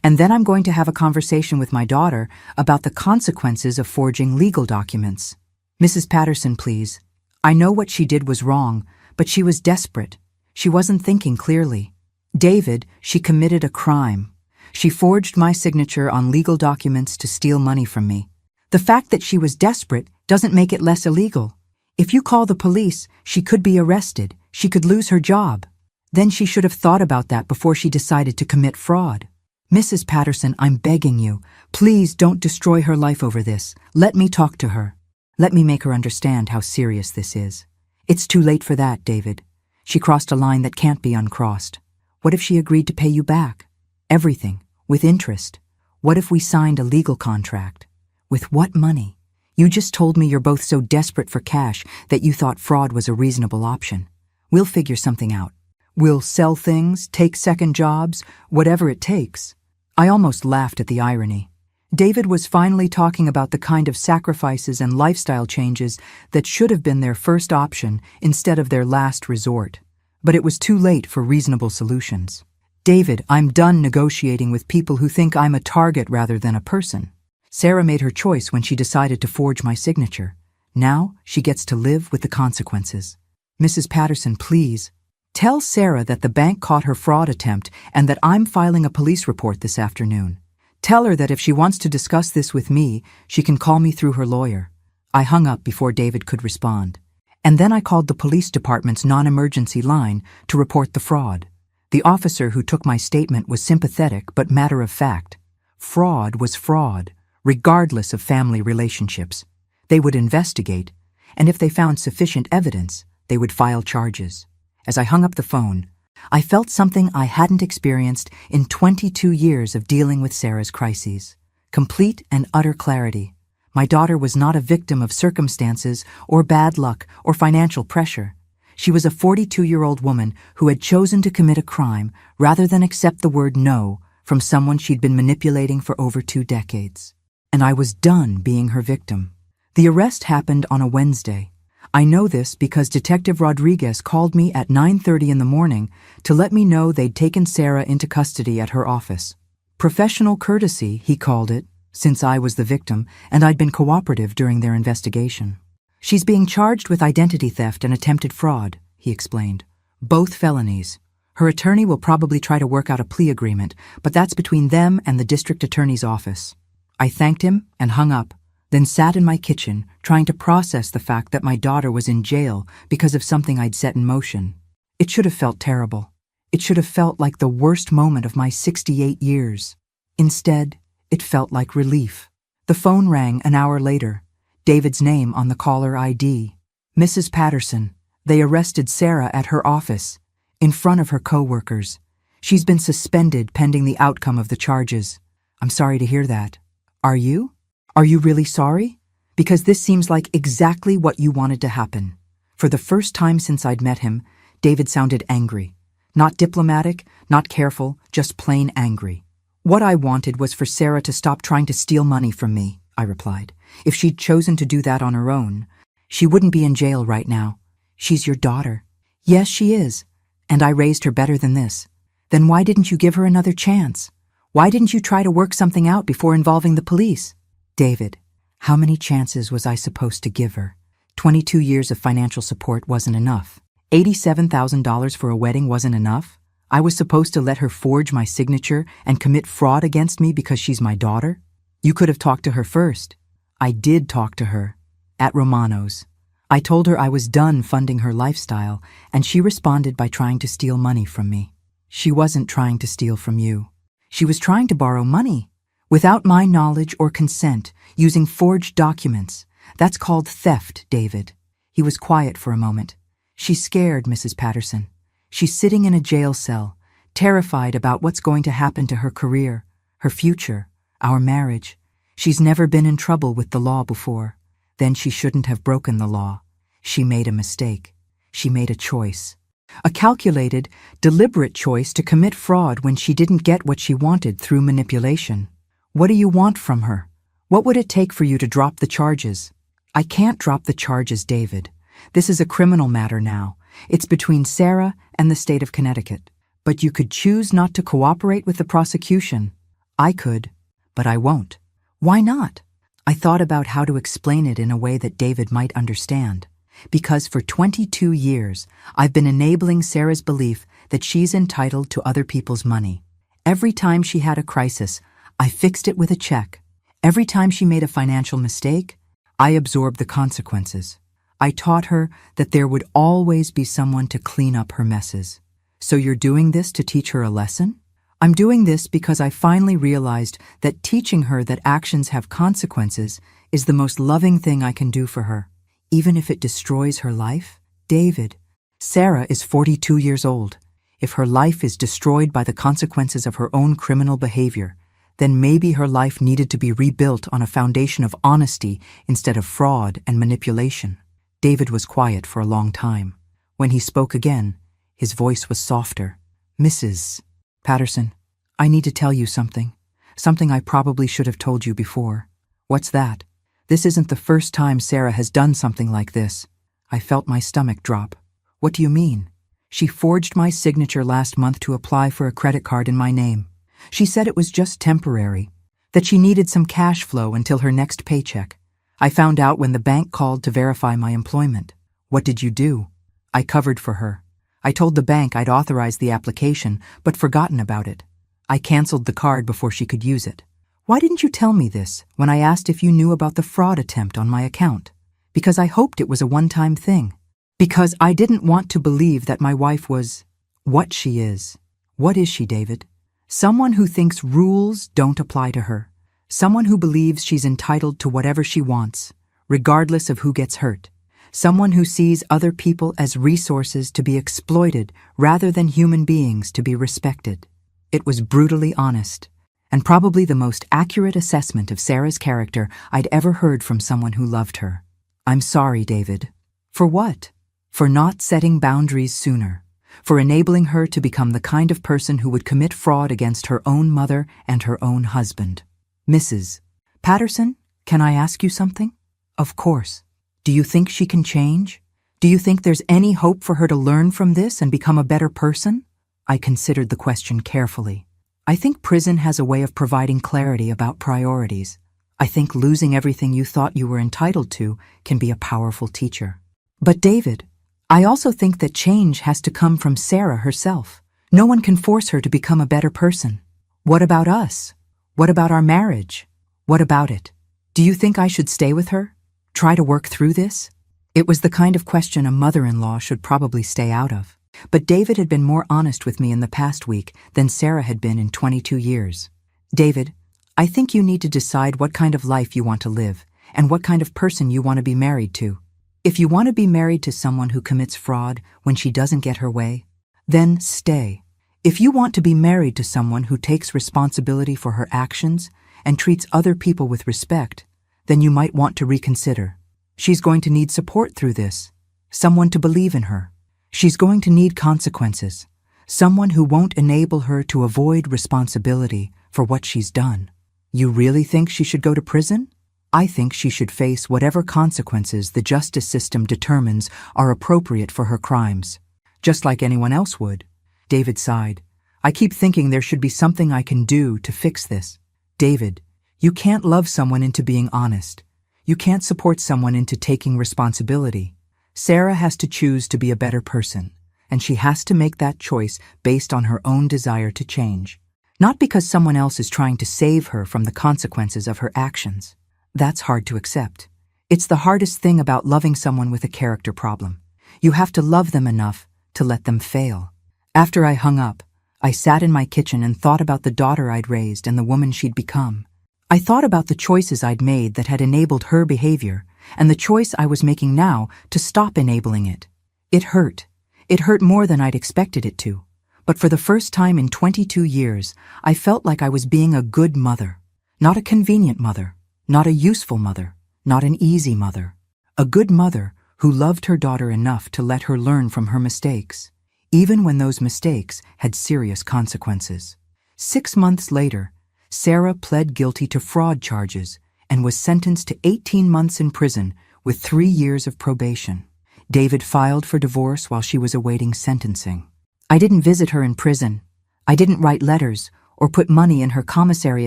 And then I'm going to have a conversation with my daughter about the consequences of forging legal documents. Mrs. Patterson, please. I know what she did was wrong, but she was desperate. She wasn't thinking clearly. David, she committed a crime. She forged my signature on legal documents to steal money from me. The fact that she was desperate doesn't make it less illegal. If you call the police, she could be arrested. She could lose her job. Then she should have thought about that before she decided to commit fraud. Mrs. Patterson, I'm begging you, please don't destroy her life over this. Let me talk to her. Let me make her understand how serious this is. It's too late for that, David. She crossed a line that can't be uncrossed. What if she agreed to pay you back? Everything, with interest. What if we signed a legal contract? With what money? You just told me you're both so desperate for cash that you thought fraud was a reasonable option. We'll figure something out. We'll sell things, take second jobs, whatever it takes. I almost laughed at the irony. David was finally talking about the kind of sacrifices and lifestyle changes that should have been their first option instead of their last resort. But it was too late for reasonable solutions. David, I'm done negotiating with people who think I'm a target rather than a person. Sarah made her choice when she decided to forge my signature. Now she gets to live with the consequences. Mrs. Patterson, please. Tell Sarah that the bank caught her fraud attempt and that I'm filing a police report this afternoon. Tell her that if she wants to discuss this with me, she can call me through her lawyer. I hung up before David could respond. And then I called the police department's non-emergency line to report the fraud. The officer who took my statement was sympathetic but matter-of-fact. Fraud was fraud, regardless of family relationships. They would investigate, and if they found sufficient evidence, they would file charges. As I hung up the phone, I felt something I hadn't experienced in 22 years of dealing with Sarah's crises. Complete and utter clarity. My daughter was not a victim of circumstances or bad luck or financial pressure. She was a 42-year-old woman who had chosen to commit a crime rather than accept the word no from someone she'd been manipulating for over 2 decades. And I was done being her victim. The arrest happened on a Wednesday. I know this because Detective Rodriguez called me at 9:30 in the morning to let me know they'd taken Sarah into custody at her office. Professional courtesy, he called it, since I was the victim and I'd been cooperative during their investigation. She's being charged with identity theft and attempted fraud, he explained. Both felonies. Her attorney will probably try to work out a plea agreement, but that's between them and the district attorney's office. I thanked him and hung up, then sat in my kitchen trying to process the fact that my daughter was in jail because of something I'd set in motion. It should have felt terrible. It should have felt like the worst moment of my 68 years. Instead, it felt like relief. The phone rang an hour later. David's name on the caller ID. Mrs. Patterson. They arrested Sarah at her office, in front of her co-workers. She's been suspended pending the outcome of the charges. I'm sorry to hear that. Are you? Are you really sorry? Because this seems like exactly what you wanted to happen. For the first time since I'd met him, David sounded angry. Not diplomatic, not careful, just plain angry. What I wanted was for Sarah to stop trying to steal money from me, I replied. If she'd chosen to do that on her own, she wouldn't be in jail right now. She's your daughter. Yes, she is. And I raised her better than this. Then why didn't you give her another chance? Why didn't you try to work something out before involving the police? David, how many chances was I supposed to give her? 22 years of financial support wasn't enough. $87,000 for a wedding wasn't enough. I was supposed to let her forge my signature and commit fraud against me because she's my daughter? You could have talked to her first. I did talk to her. At Romano's. I told her I was done funding her lifestyle, and she responded by trying to steal money from me. She wasn't trying to steal from you. She was trying to borrow money. Without my knowledge or consent, using forged documents. That's called theft, David. He was quiet for a moment. She's scared, Mrs. Patterson. She's sitting in a jail cell, terrified about what's going to happen to her career, her future, our marriage. She's never been in trouble with the law before. Then she shouldn't have broken the law. She made a mistake. She made a choice. A calculated, deliberate choice to commit fraud when she didn't get what she wanted through manipulation. What do you want from her? What would it take for you to drop the charges? I can't drop the charges, David. This is a criminal matter now. It's between Sarah and the state of Connecticut. But you could choose not to cooperate with the prosecution. I could, but I won't. Why not? I thought about how to explain it in a way that David might understand. Because for 22 years, I've been enabling Sarah's belief that she's entitled to other people's money. Every time she had a crisis, I fixed it with a check. Every time she made a financial mistake, I absorbed the consequences. I taught her that there would always be someone to clean up her messes. So you're doing this to teach her a lesson? I'm doing this because I finally realized that teaching her that actions have consequences is the most loving thing I can do for her, even if it destroys her life. David, Sarah is 42 years old. If her life is destroyed by the consequences of her own criminal behavior, then maybe her life needed to be rebuilt on a foundation of honesty instead of fraud and manipulation. David was quiet for a long time. When he spoke again, his voice was softer. Mrs. Patterson, I need to tell you something. Something I probably should have told you before. What's that? This isn't the first time Sarah has done something like this. I felt my stomach drop. What do you mean? She forged my signature last month to apply for a credit card in my name. She said it was just temporary, that she needed some cash flow until her next paycheck. I found out when the bank called to verify my employment. What did you do? I covered for her. I told the bank I'd authorized the application, but forgotten about it. I canceled the card before she could use it. Why didn't you tell me this when I asked if you knew about the fraud attempt on my account? Because I hoped it was a one-time thing. Because I didn't want to believe that my wife was what she is. What is she, David? Someone who thinks rules don't apply to her. Someone who believes she's entitled to whatever she wants, regardless of who gets hurt. Someone who sees other people as resources to be exploited rather than human beings to be respected. It was brutally honest, and probably the most accurate assessment of Sarah's character I'd ever heard from someone who loved her. I'm sorry, David. For what? For not setting boundaries sooner. For enabling her to become the kind of person who would commit fraud against her own mother and her own husband. Mrs. Patterson, can I ask you something? Of course. Do you think she can change? Do you think there's any hope for her to learn from this and become a better person? I considered the question carefully. I think prison has a way of providing clarity about priorities. I think losing everything you thought you were entitled to can be a powerful teacher. But David, I also think that change has to come from Sarah herself. No one can force her to become a better person. What about us? What about our marriage? What about it? Do you think I should stay with her? Try to work through this? It was the kind of question a mother-in-law should probably stay out of. But David had been more honest with me in the past week than Sarah had been in 22 years. David, I think you need to decide what kind of life you want to live and what kind of person you want to be married to. If you want to be married to someone who commits fraud when she doesn't get her way, then stay. If you want to be married to someone who takes responsibility for her actions and treats other people with respect, then you might want to reconsider. She's going to need support through this, someone to believe in her. She's going to need consequences, someone who won't enable her to avoid responsibility for what she's done. You really think she should go to prison? I think she should face whatever consequences the justice system determines are appropriate for her crimes, just like anyone else would. David sighed. I keep thinking there should be something I can do to fix this. David, you can't love someone into being honest. You can't support someone into taking responsibility. Sarah has to choose to be a better person, and she has to make that choice based on her own desire to change, not because someone else is trying to save her from the consequences of her actions. That's hard to accept. It's the hardest thing about loving someone with a character problem. You have to love them enough to let them fail. After I hung up, I sat in my kitchen and thought about the daughter I'd raised and the woman she'd become. I thought about the choices I'd made that had enabled her behavior and the choice I was making now to stop enabling it. It hurt. It hurt more than I'd expected it to. But for the first time in 22 years, I felt like I was being a good mother. Not a convenient mother. Not a useful mother. Not an easy mother. A good mother who loved her daughter enough to let her learn from her mistakes, even when those mistakes had serious consequences. 6 months later, Sarah pled guilty to fraud charges and was sentenced to 18 months in prison with 3 years of probation. David filed for divorce while she was awaiting sentencing. I didn't visit her in prison. I didn't write letters or put money in her commissary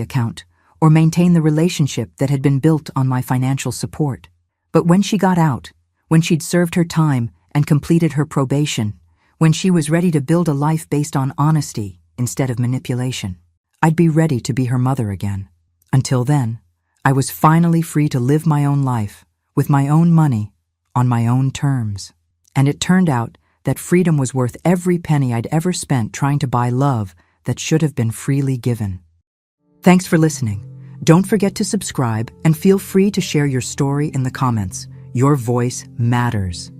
account or maintain the relationship that had been built on my financial support. But when she got out, when she'd served her time and completed her probation, when she was ready to build a life based on honesty instead of manipulation, I'd be ready to be her mother again. Until then, I was finally free to live my own life, with my own money, on my own terms. And it turned out that freedom was worth every penny I'd ever spent trying to buy love that should have been freely given. Thanks for listening. Don't forget to subscribe and feel free to share your story in the comments. Your voice matters.